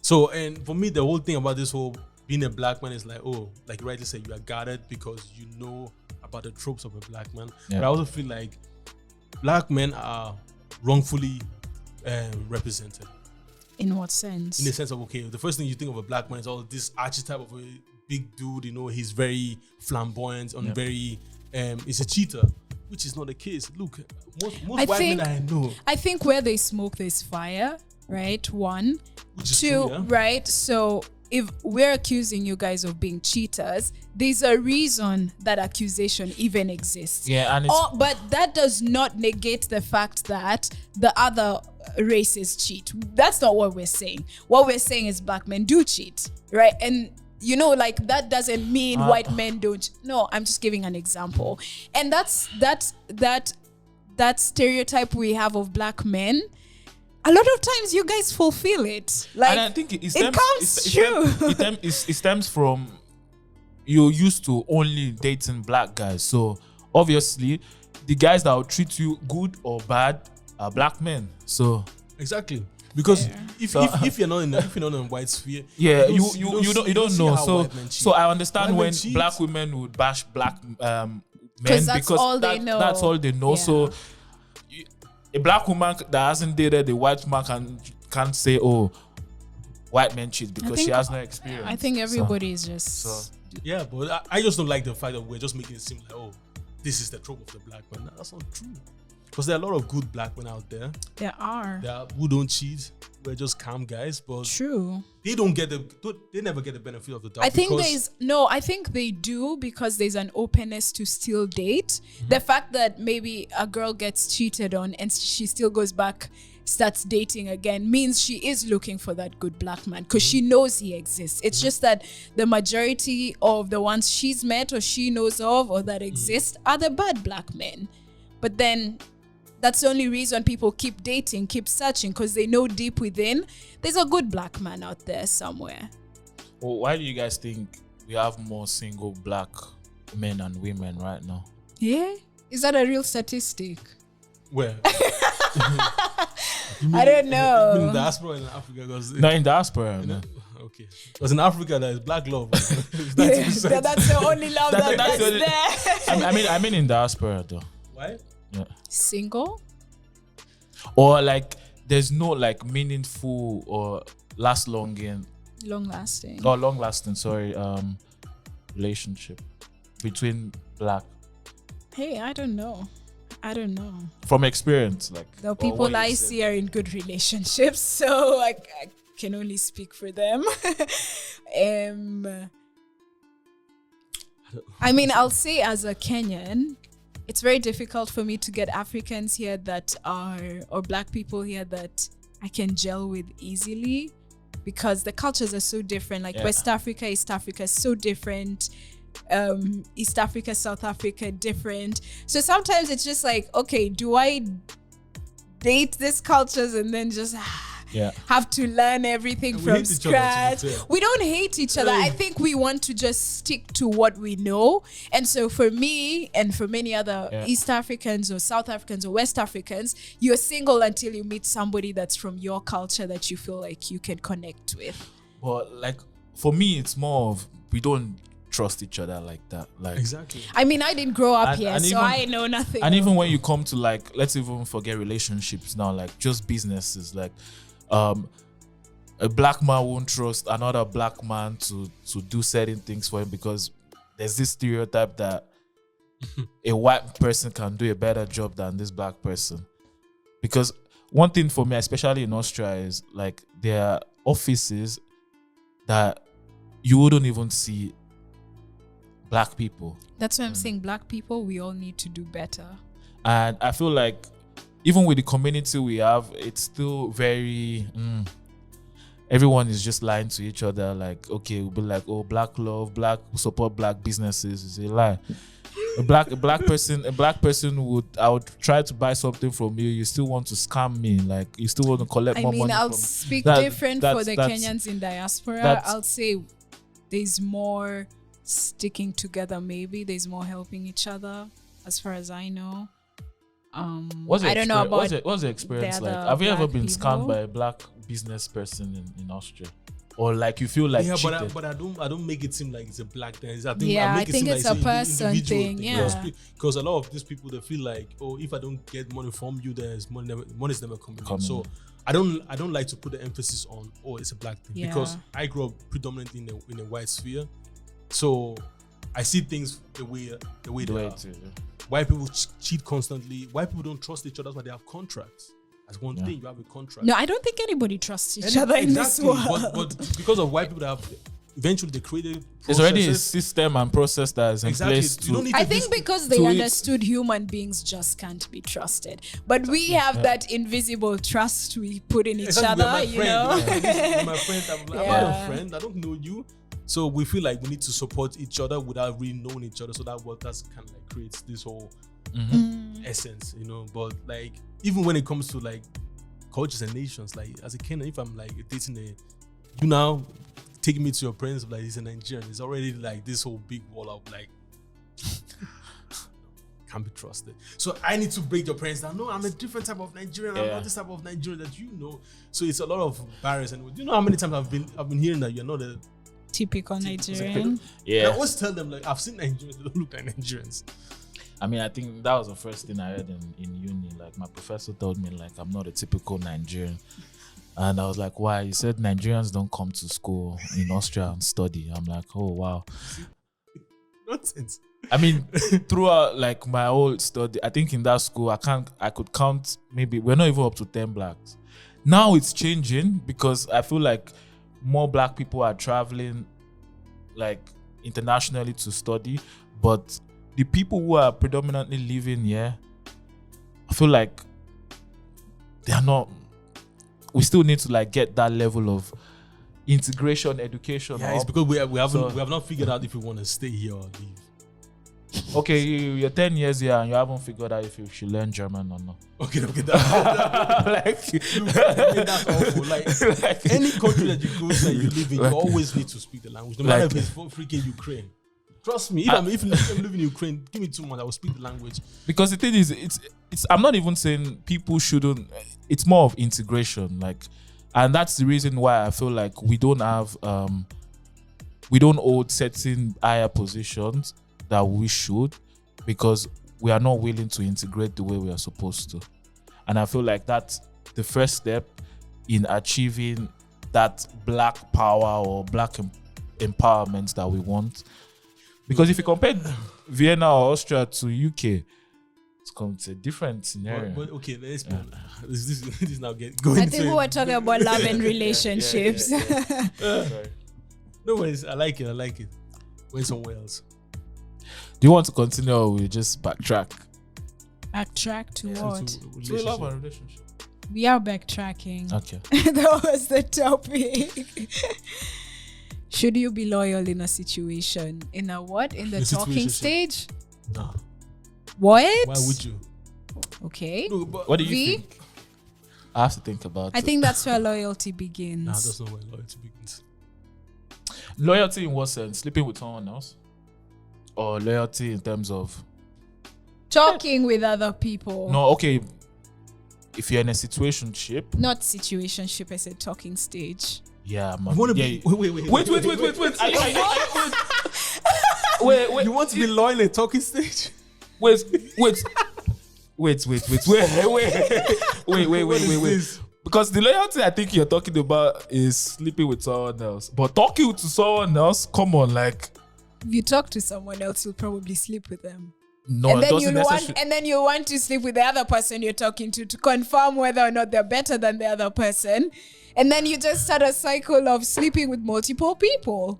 So, and for me, the whole thing about this whole being a black man is like, oh, like you rightly said, you are guarded because you know about the tropes of a black man. Yeah. But I also feel like black men are wrongfully represented. In what sense? In the sense of, okay, the first thing you think of a black man is all this archetype of a big dude, he's very flamboyant and very, he's a cheater, which is not the case. Look, most white men I know. I think where they smoke, there's fire, right? One. Which is two, true, yeah? Right? So if we're accusing you guys of being cheaters, there's a reason that accusation even exists. Yeah, and but that does not negate the fact that the other races cheat. That's not what we're saying. What we're saying is black men do cheat, right? And like that doesn't mean white men don't. No, I'm just giving an example. And that stereotype we have of black men. A lot of times you guys fulfill it. Like, and I think it stems from you're used to only dating black guys. So obviously the guys that will treat you good or bad are black men. So exactly. Because if you're not in the white sphere, you don't know. So I understand when black women would bash black men because that's all they know. That's all they know. Yeah. So a black woman that hasn't dated a white man can't say, oh, white men cheat because she has no experience. I think everybody is just... Yeah, but I just don't like the fact that we're just making it seem like, oh, this is the trope of the black man. That's not true. Because there are a lot of good black men out there. There are who don't cheat. We're just calm guys, but true. They never get the benefit of the doubt. I think they do because there's an openness to still date. Mm-hmm. The fact that maybe a girl gets cheated on and she still goes back starts dating again means she is looking for that good black man because she knows he exists. It's just that the majority of the ones she's met or she knows of or that exist are the bad black men. But then that's the only reason people keep dating, keep searching, because they know deep within there's a good black man out there somewhere. Well, why do you guys think we have more single black men and women right now? Yeah? Is that a real statistic? Where? I don't know. In diaspora in Africa? No, in diaspora. No. Okay. Because in Africa, there's black love. That's the only love that's there. I mean in diaspora though. Why? Yeah. Single? Or like there's no like meaningful or long-lasting relationship between black. Hey, I don't know. From experience, like the people I see are in good relationships, so I can only speak for them. I mean, I'll say as a Kenyan, it's very difficult for me to get Africans here that are, or black people here that I can gel with easily because the cultures are so different. Like West Africa, East Africa is so different. East Africa, South Africa, different. So sometimes it's just like, okay, do I date these cultures and then just have to learn everything from scratch? We don't hate each other. I think we want to just stick to what we know. And so for me and for many other East Africans or South Africans or West Africans, you're single until you meet somebody that's from your culture that you feel like you can connect with. Well, like for me, it's more of we don't trust each other like that. Like exactly. I mean, I didn't grow up here, so I know nothing. And even when you come to like, let's even forget relationships now, like just businesses, like a black man won't trust another black man to do certain things for him because there's this stereotype that a white person can do a better job than this black person. Because one thing for me, especially in Austria, is like there are offices that you wouldn't even see black people. That's why I'm saying black people, we all need to do better. And I feel like even with the community we have, it's still very everyone is just lying to each other. Like, okay, we'll be like, oh, black love, black support black businesses. Is a lie. A black person I would try to buy something from you. You still want to scam me. Like, you still want to collect more money. I'll speak different for the Kenyans in diaspora. I'll say there's more sticking together. Maybe there's more helping each other, as far as I know. I don't know about what's the experience like? Have you ever been scammed by a black business person in Austria? Or like you feel like cheated? but I don't make it seem like it's a black thing. I think it's a person thing. Yeah, because a lot of these people, they feel like, oh, if I don't get money from you, there's money's never coming in. So I don't like to put the emphasis on, oh, it's a black thing, because I grew up predominantly in a white sphere, so I see things the way they are. White people cheat constantly. White people don't trust each other, but they have contracts. That's one thing. You have a contract. No, I don't think anybody trusts each other in this world. But because of white people that have eventually they created processes. There's already a system and process that is in place. I think because they understood human beings just can't be trusted. But we have that invisible trust we put in each other, you know. My friend, I'm not a friend. I don't know you. So we feel like we need to support each other without really knowing each other. So that's kind of like creates this whole essence, you know. But like, even when it comes to like cultures and nations, like as a Kenyan, if I'm like dating you now taking me to your parents, like he's a Nigerian, it's already like this whole big wall of like can't be trusted. So I need to break your parents down. No, I'm a different type of Nigerian. I'm not this type of Nigerian that you know. So it's a lot of barriers. And you know how many times I've been hearing that you're not a typical Nigerian. Yeah. I always tell them, like, I've seen Nigerians, they don't look like Nigerians. I mean, I think that was the first thing I heard in uni. Like, my professor told me, like, I'm not a typical Nigerian. And I was like, why? He said Nigerians don't come to school in Austria and study. I'm like, oh, wow. Nonsense. I mean, throughout, like, my whole study, I think in that school, I could count, maybe, we're not even up to 10 blacks. Now it's changing because I feel like more black people are traveling like internationally to study, but the people who are predominantly living here, I feel like they are not we still need to like get that level of integration, education. Yeah, it's because we have not figured out if we want to stay here or leave. Okay, you're 10 years here and you haven't figured out if you should learn German or not. Okay, that's awful. Like any country that you go to that you live in, you always need to speak the language, no matter if it's freaking Ukraine. Trust me, if I'm living in Ukraine, give me 2 months, I will speak the language. Because the thing is, it's. I'm not even saying people shouldn't. It's more of integration, like, and that's the reason why I feel like we don't hold certain higher positions that we should, because we are not willing to integrate the way we are supposed to. And I feel like that's the first step in achieving that black power or black empowerment that we want. Because if you compare Vienna or Austria to UK, it's a different scenario. But okay, let's be honest. This is now going. I think we were talking about love and relationships. No worries, I like it. Went somewhere else. Do you want to continue or we just backtrack? Backtrack to what? To love and relationship. We are backtracking. Okay. That was the topic. Should you be loyal in a situation? In a what? In the talking stage? No. What? Why would you? Okay. No, but What do you think? I have to think about it. I think that's where loyalty begins. Nah, that's not where loyalty begins. Loyalty in what sense? Sleeping with someone else? Or loyalty in terms of Talking with other people. no, okay. If you're in a situationship, Not situationship, I said talking stage. yeah, You want to yeah, be wait. Wait. You want to be loyal in talking stage? Wait. Because the loyalty I think you're talking about is sleeping with someone else. But talking to someone else, come on, like, If you talk to someone else, you'll probably sleep with them. no, and it then doesn't necessarily. and then you want to sleep with the other person you're talking to confirm whether or not they're better than the other person. And then you just start a cycle of sleeping with multiple people.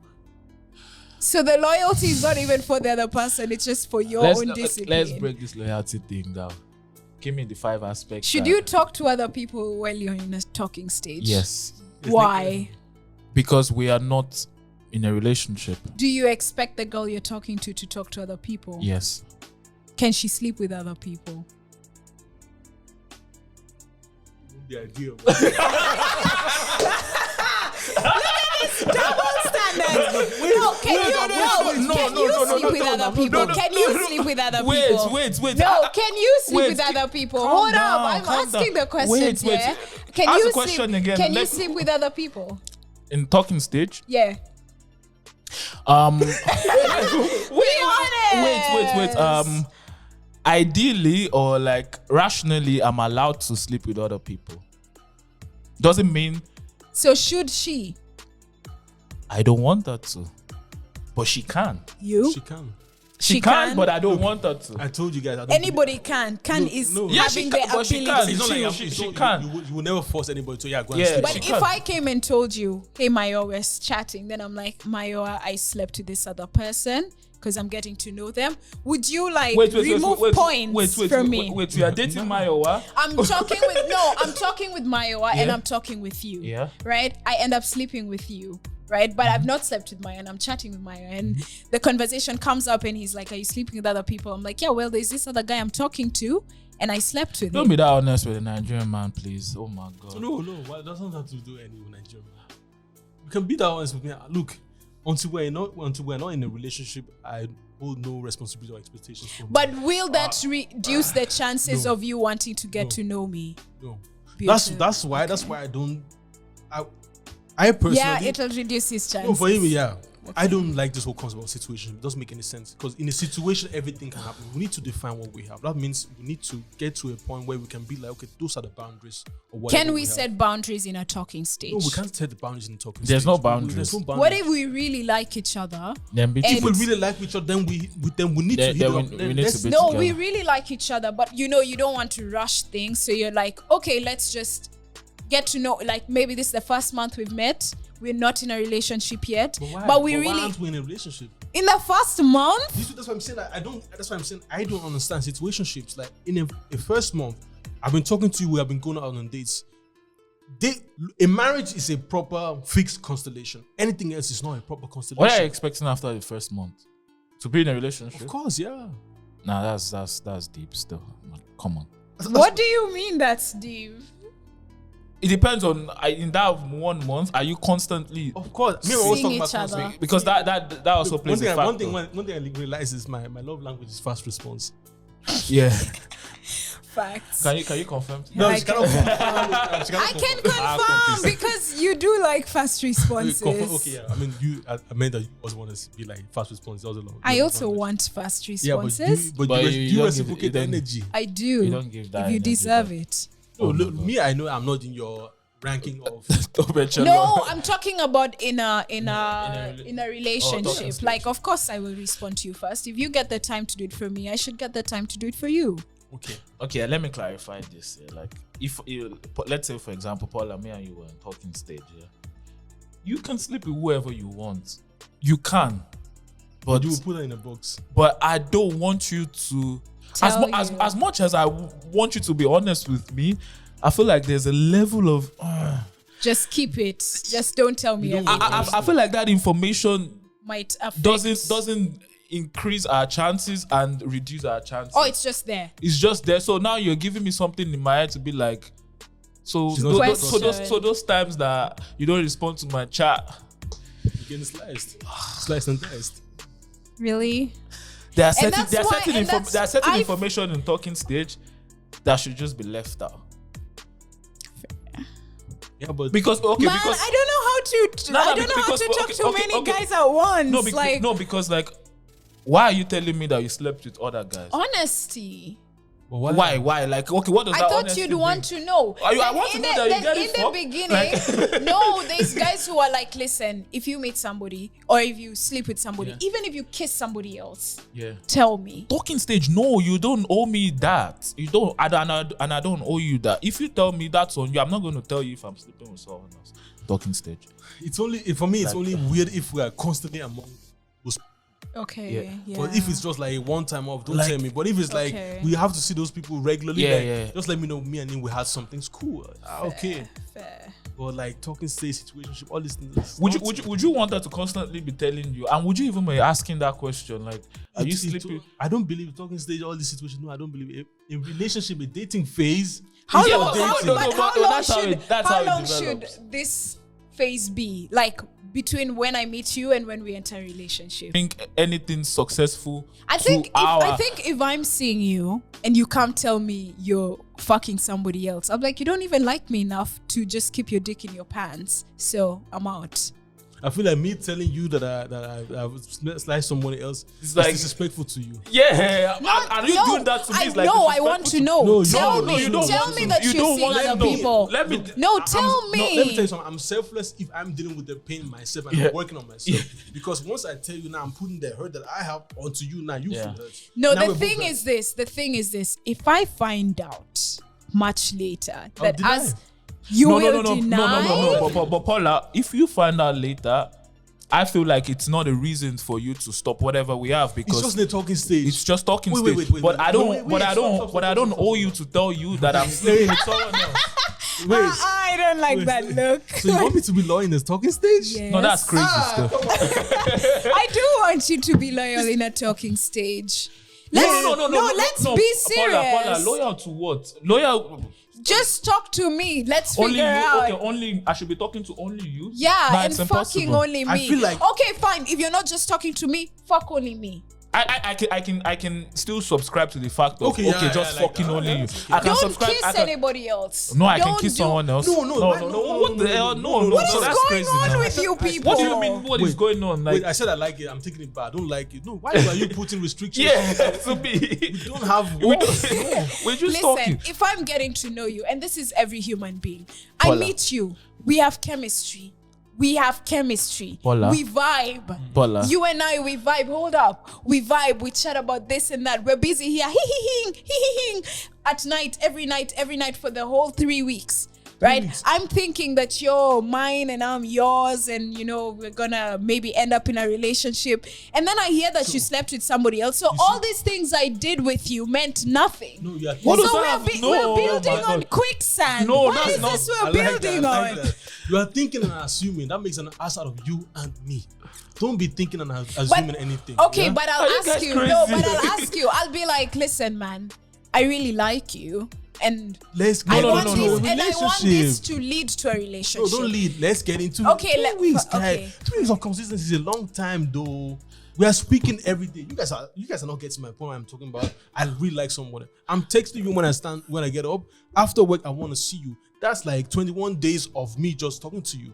So the loyalty is not even for the other person, it's just for your own discipline. Let's break this loyalty thing down. Give me the 5 aspects. Should you talk to other people while you're in a talking stage? Yes. Why? Because we are not in a relationship. Do you expect the girl you're talking to talk to other people? Yes. Can she sleep with other people? The idea. Double standards. Can you sleep with other people? Can you sleep with other people? Wait. No, can you sleep Wait, with other people? calm Hold down, up, I'm calm asking down. the questions Wait. here. Can Ask you the question sleep? again. Can you sleep with other people? In talking stage? Yeah. Wait. honest. Ideally or like rationally, I'm allowed to sleep with other people. Doesn't mean So should she? I don't want her to, but she can. You? She can. She can, but I don't want her to. I told you guys. I don't Anybody can. Can is no. Yeah, she having can, the but she ability. can. It's not like She can. You will never force anybody to go and Yeah, sleep. But she if can. I came and told you, hey, Mayo, we're chatting, then I'm like, Mayo, I slept with this other person because I'm getting to know them. Would you like remove points from me? Wait, you are dating Mayowa? I'm talking with Mayowa and I'm talking with you. Yeah. Right? I end up sleeping with you. Right? But I've not slept with Maya and I'm chatting with Maya and the conversation comes up and he's like, are you sleeping with other people? I'm like, yeah, well, there's this other guy I'm talking to and I slept with Don't him. be that honest with a Nigerian man, please. Oh my God. No. That doesn't have to do any with Nigeria. You can be that honest with me. Look, until we're not in a relationship, I hold no responsibility or expectations from But you. will that reduce the chances No. of you wanting to get No. to know me? No. Beautiful. That's why I don't. I personally. Yeah, it'll reduce his chances. No, for him, yeah. I don't like this whole concept of situation. It doesn't make any sense because in a situation, everything can happen. We need to define what we have. That means we need to get to a point where we can be like, okay, those are the boundaries. Or whatever Can we have. set boundaries in a talking stage? No, we can't set the boundaries in talking. There's stage. no boundaries. There's no boundaries. What if we really like each other? Then be And- If we really like each other, then we need to Then hit we up. need Let's- to be No, together. we really like each other, but you don't want to rush things. So you're like, okay, let's just get to know. Like maybe this is the first month we've met. We're not in a relationship yet, why? but we Why really aren't we in a relationship? in the first month. That's what I'm saying. That's why I'm saying I don't understand situationships. Like in a first month, I've been talking to you. We have been going out on dates. a marriage is a proper fixed constellation. Anything else is not a proper constellation. What are you expecting after the first month? To be in a relationship? Of course, yeah. Nah, that's deep still. Come on. What do you mean that's deep? It depends on in that 1 month. Are you constantly? Of course, me seeing each other? Because that also plays a factor. One thing I realize is my love language is fast response. Yeah. Facts. Can you confirm? No, I she cannot confirm. I can confirm because you do like fast responses. Okay, yeah. I mean, I meant that you also want to be like fast response. I also want fast responses. Yeah, but you reciprocate energy. I do. You don't give that. If you deserve it. No, look, me, I know I'm not in your ranking of. No, I'm talking about in a relationship. Like, of course, I will respond to you first. If you get the time to do it for me, I should get the time to do it for you. Okay. Let me clarify this. Yeah. Like, if let's say, for example, Paula, me and you were in talking stage. Yeah, you can sleep with whoever you want. You can, but you will put her in a box. But I don't want you to. As much as I want you to be honest with me, I feel like there's a level of just keep it. Just don't tell me everything. I feel like that information might affect. doesn't increase our chances and reduce our chances. Oh, it's just there. It's just there. So now you're giving me something in my head to be like, so those times that you don't respond to my chat, you're getting sliced and diced. Really? There are certain information in talking stage that should just be left out. Yeah, but because I don't know how to talk to many guys at once. Because why are you telling me that you slept with other guys? Honesty. Well, why? Like, okay, what does that I thought you'd want to know. I want to know that you get it in the beginning, no, there's guys who are like, listen, if you meet somebody or if you sleep with somebody, even if you kiss somebody else, tell me. Talking stage, no, you don't owe me that. You don't, and I don't owe you that. If you tell me that's on you, I'm not going to tell you if I'm sleeping with someone else. Talking stage. It's only for me. It's only weird if we are constantly among those. Okay. Yeah. But if it's just like a one time off, don't tell me. But if it's like we have to see those people regularly, just let me know. Me and him, we had something cool. Okay. Fair. But like talking stage, situationship, all these things. Would you want her to constantly be telling you? And would you even be asking that question? Like, are you sleeping? I don't believe talking stage, all these situations. No, I don't believe it. In relationship, a dating phase. How long should this phase be? Like between when I meet you and when we enter a relationship? I think anything successful. I think if I'm seeing you and you can't tell me you're fucking somebody else, I'm like, you don't even like me enough to just keep your dick in your pants. So I'm out. I feel like me telling you that I sliced someone else is like disrespectful to you. Yeah, are you doing that to me? I want to know. Tell me that you're seeing other people. Tell me. Let me tell you something. I'm selfless if I'm dealing with the pain myself and I'm working on myself. Because once I tell you now, I'm putting the hurt that I have onto you. Now you feel hurt. No, the thing is this. If I find out much later that as you will deny. No. But Paula, if you find out later, I feel like it's not a reason for you to stop whatever we have because it's just the talking stage. It's just talking stage. But I don't owe you to tell you that I'm sleeping with someone else. I don't like that look. So you want me to be loyal in this talking stage? Yes. No, that's crazy stuff. I do want you to be loyal in a talking stage. Let's be serious. Paula, loyal to what? Loyal. Just talk to me. Let's figure out. Okay, I should be talking to only you. Yeah, and fucking only me. I feel like okay, fine. If you're not just talking to me, fuck only me. I can still subscribe to the fact of just fucking only you. I can don't subscribe. Kiss anybody else. No, I can kiss someone else. No. What the hell? No. What is that's going crazy on now. with you people? What do you mean? What is going on? Like, wait, I said I like it. I'm taking it back. I don't like it. No, why are you putting restrictions? To me. We don't have. We're just talking. If I'm getting to know you, and this is every human being, I meet you. We have chemistry. Paula. We vibe. Paula. You and I, we vibe. Hold up. We vibe. We chat about this and that. We're busy here. At night, every night for the whole 3 weeks. right? I'm thinking that you're mine and I'm yours, and we're gonna maybe end up in a relationship. And then I hear that you slept with somebody else. So all these things I did with you meant nothing. No, you are we're building on quicksand. No, what that's is not- this we're building on? You are thinking and assuming. That makes an ass out of you and me. Don't be thinking and assuming anything. Okay, yeah? but Are I'll you ask guys you. crazy? No, but I'll ask you. I'll be like, listen, man, I really like you, and Let's I get want into this, a and I want this relationship. to lead to a No, relationship. don't lead. Let's get into Okay, 2 weeks, guys. okay. 2 weeks of consistency is a long time, though. We are speaking every day. You guys are not getting my point. I'm talking about. I really like someone. I'm texting you when I get up. After work, I want to see you. That's like 21 days of me just talking to you.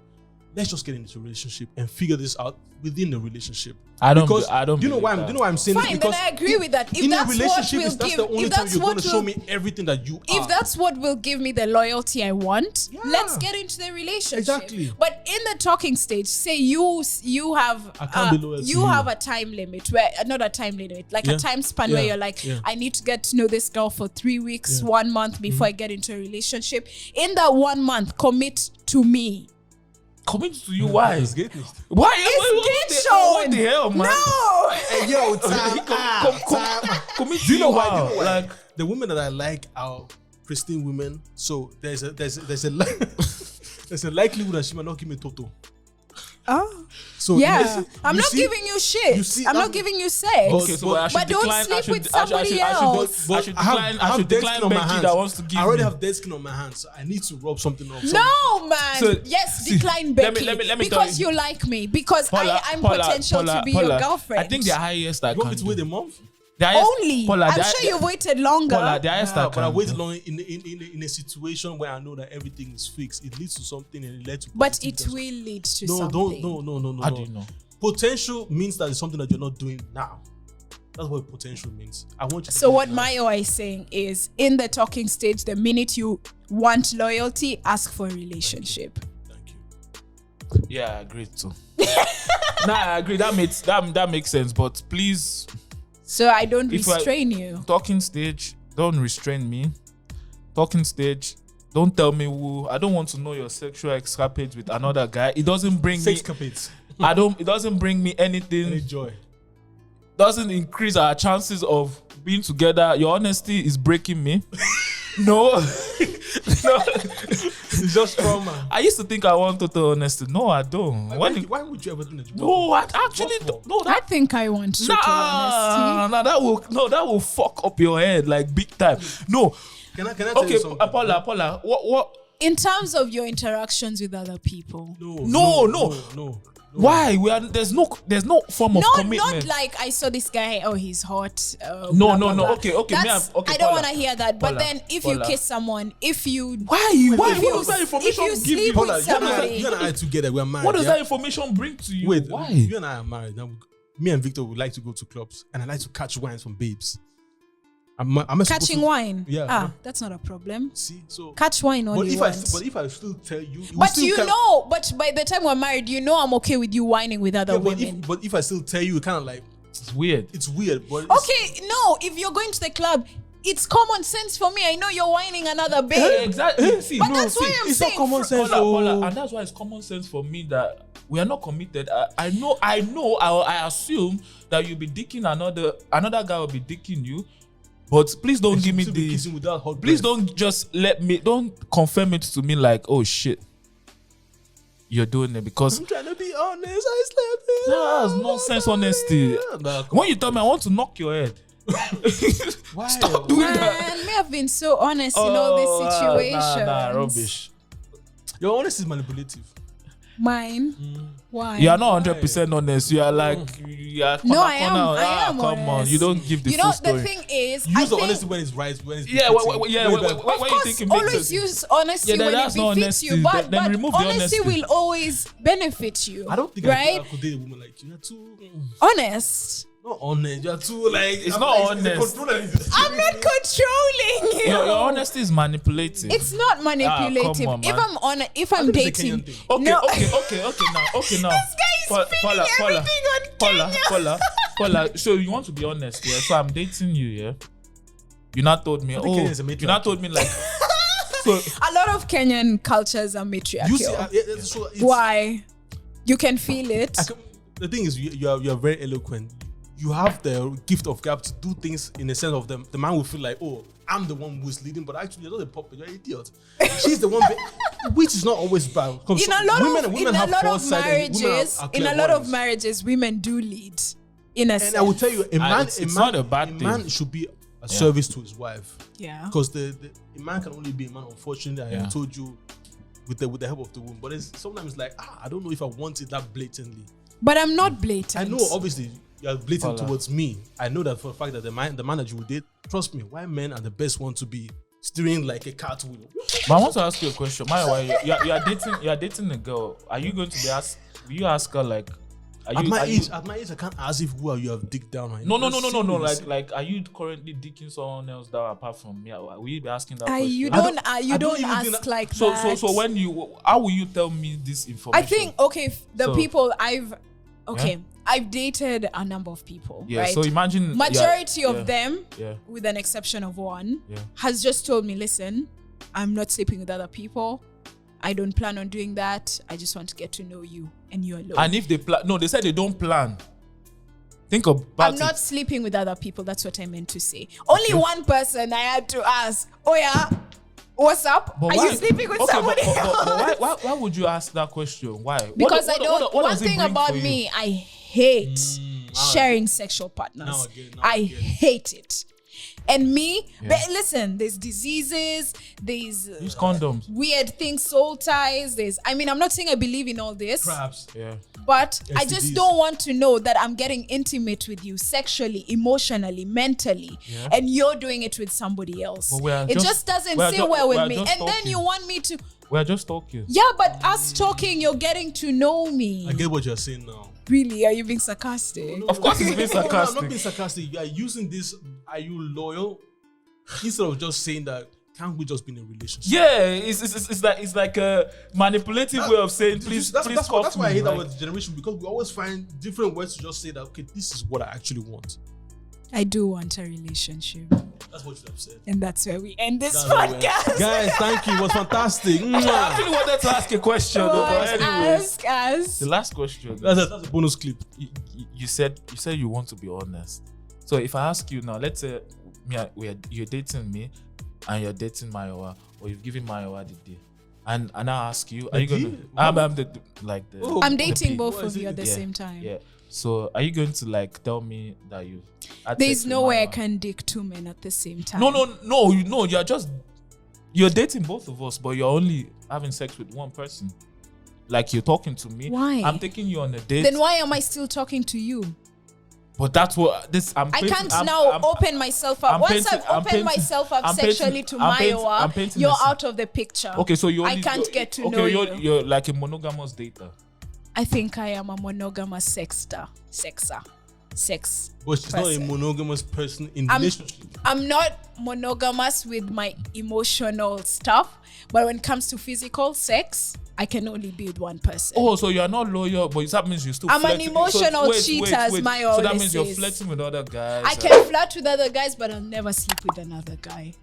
Let's just get into a relationship and figure this out within the relationship. I don't. Do you know why I'm saying Fine, this? then Because I agree with that. If in a that's what relationship, will that's give, the only if time that's you're going what to show will, me everything that you are. if that's what will give me the loyalty I want, Yeah. let's get into the relationship. Exactly. But in the talking stage, say you have I can't be loyal to you you. have a time limit where not a time limit, like Yeah. a time span where Yeah. you're like, Yeah. I need to get to know this girl for 3 weeks, Yeah. 1 month before I get into a relationship. In that 1 month, commit to me. Commit to you. Why? It's getting it. Why? It's What the hell, man? No. Hey, yo, Commit to Do you know why? how? Like the women that I like are pristine women. So there's a there's a likelihood that she might not give me toto. Oh. So Yeah, you I'm not see- giving you shit. you see, I'm not I'm- giving you sex. But- Okay, so I should but don't decline, sleep with I should somebody else. I should decline Becky that wants to give I already me. have dead skin on my hands. So I need to rub something off. No, man. So, yes, see, decline let me- Becky let me tell because you. you like me. Because Paula, I'm Paula, potential Paula, to be Paula, your girlfriend. I think the highest I You want can me to do. wait a month? The highest- only. Paula, I'm the- sure you've waited longer. Paula, the highest I But I can waited do. long in a situation where I know that everything is fixed. It leads to something and it led to. but positive it things. will lead to No, something. no. How do you know? Potential means that it's something that you're not doing now. That's what potential means. I want you to So do what it now. Mayo is saying is, in the talking stage, the minute you want loyalty, ask for a relationship. Thank you. Yeah, I agree too. Nah, I agree. That makes sense. But please, So I don't If I- restrain you. talking stage, don't restrain me. Talking stage, don't tell me who. I don't want to know your sexual escapades with another guy. It doesn't bring me. Sex capades. It doesn't bring me anything. Any joy. Doesn't increase our chances of being together. Your honesty is breaking me. No. No. It's just trauma. I used to think I want total honesty. No, I don't. Why would you ever think that you No, I actually What don't. for? No, I that. think I want total honesty. That will fuck up your head like big time. No. Can I tell Okay, you something? Paula, what? In terms of your interactions with other people. No. Why? There's no form of Not commitment. like I saw this guy. Oh, he's hot. No, blah, no, blah, no. blah. Okay, That's, okay, I don't Paula. want to hear that. But Paula, then, if you Paula. kiss someone, if you Why? If What you- does that if information you give sleep you? with Paula, somebody. you and I are together. We're married. What does yeah? that information bring to you? Wait, why? you and I are married. Now, me and Victor would like to go to clubs, and I like to catch wines from babes. I'm Catching wine. Yeah. That's not a problem. See, so. Catch wine all But you if want. I still tell you, But but by the time we're married, you know I'm okay with you whining with other women. But if I still tell you, it kind of like It's weird. it's weird. But it's- Okay, no, if you're going to the club, it's common sense for me. I know you're whining another babe. Exactly. See, But that's why I'm it's not saying common sense. Paula, and that's why it's common sense for me that we are not committed. I assume that you'll be dicking another guy will be dicking you, but please don't give me Still be the. kissing without hot Please breath. don't just don't confirm it to me like, oh shit, you're doing it because I'm trying to be honest. I slept with that's her. nonsense honesty. Nah, When you tell me I want to knock your head, why? stop doing that. Man, me have been so honest in all these situations. Nah, rubbish. Your honesty is manipulative. Mine. Why? You are not 100% honest. You are like, you are No, corner, I am. corner. I am Come on, honest. you don't give the You full know, story. the thing is, Use I the think, honesty when it's right, when it's Yeah, befitting. yeah, When when it's of you course, think it makes always sense. use honesty Yeah, when that's it not befits honesty. you, but, Then remove the honesty honesty. will always benefit you. I don't think right? I could date a woman like you. You're too Honest. not honest. You're too like It's I'm not like, honest. I'm not controlling you. Your honesty is manipulative. It's not manipulative. come on, if man. I'm on, if I'm think it's a dating, Kenyan thing. Okay, no. okay now. This guy is feeling everything on Kenya. Paula. So you want to be honest, yeah? So I'm dating you, yeah? You not told me, think Kenya is a you matriarchy. not told me like, A lot of Kenyan cultures are matriarchal. You see, so why? You can feel it. The thing is, you are very eloquent. You have the gift of gab to do things in the sense of the man will feel like, oh, I'm the one who's leading, but actually you're not a puppet, you're an idiot. She's the one, which is not always bad. In a lot of marriages, women do lead. In a sense. And I will tell you, it's not a bad thing. A man should be a service to his wife. Yeah. Because a man can only be a man. Unfortunately, I told you with the help of the womb. But sometimes like, I don't know if I want it that blatantly. But I'm not blatant. I know, obviously, you're blatant towards me. I know that for a fact that the man that you will date, trust me, why men are the best one to be steering like a cartwheel. But I want to ask you a question. Maya, you're dating a girl. Are you going to be asked? Will you ask her like? At my age, I can't ask if who are you have digged down right now. No. Like, are you currently digging someone else down apart from me? Will you be asking that question? You don't ask like that. So when how will you tell me this information? I think people I've dated a number of people. Yeah. Right? So imagine majority of them, with an exception of one, has just told me, listen, I'm not sleeping with other people. I don't plan on doing that. I just want to get to know you and you alone. And if they plan, no, they said they don't plan. Think about it. I'm not sleeping with other people. That's what I meant to say. Only one person I had to ask, oh yeah, what's up? Are you sleeping with somebody else? But why would you ask that question? Why? Because one thing about me, I hate sharing sexual partners. I hate it. And me, but listen, there's diseases, there's use condoms, weird things, soul ties. I'm not saying I believe in all this. Perhaps. But I just don't want to know that I'm getting intimate with you sexually, emotionally, mentally, and you're doing it with somebody else. It just doesn't sit well with me. And then you want me to... We're just talking. Yeah, but us talking, you're getting to know me. I get what you're saying now. Really? Are you being sarcastic? No, of course he's being sarcastic. I'm not being sarcastic. You are using this, are you loyal? Instead of just saying that, can't we just be in a relationship? Yeah, it's like a manipulative way of saying, please, that's why I hate our generation, because we always find different words to just say that, okay, this is what I actually want. I do want a relationship. That's what you have said. And that's where we end this podcast. Guys, thank you. It was fantastic. I actually wanted to ask a question. Ask. The last question. That's a bonus clip. You said you want to be honest. So if I ask you now, let's say you're dating me and you're dating Mayowa, or you've given Mayowa the day. And I ask you, are you going to... I'm dating both of you at the same time. Yeah. So are you going to like tell me that you... There's no way I can dick two men at the same time. No. You're dating both of us, but you're only having sex with one person. Like you're talking to me. Why? I'm taking you on a date. Then why am I still talking to you? But that's what this. I can't now open myself up. Once I've opened myself up sexually to Mayowa, you're out of the picture. Okay, so I can't get to know you. You're like a monogamous dater. I think I am a monogamous sexer. But she's not a monogamous person in relationship. I'm not monogamous with my emotional stuff, but when it comes to physical sex, I can only be with one person. Oh, so you're not loyal, but that means you're still I'm flirting. An emotional cheater, as my always So that means you're flirting with other guys. I can flirt with other guys, but I'll never sleep with another guy.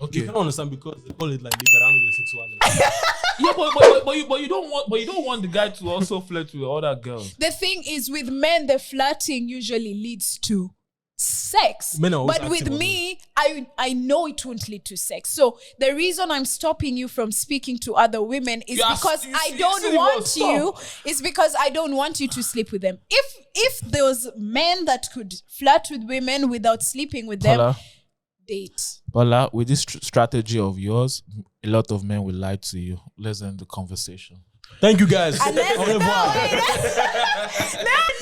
Okay, you can understand because they call it like liberando de sexuality. Yeah, but you don't want the guy to also flirt with other girls. The thing is, with men, the flirting usually leads to sex. But with me, I know it won't lead to sex. So the reason I'm stopping you from speaking to other women is because I don't want you to sleep with them. If there was men that could flirt with women without sleeping with them, date. Bola, with this strategy of yours, a lot of men will lie to you. Let's end the conversation. Thank you guys. Au revoir.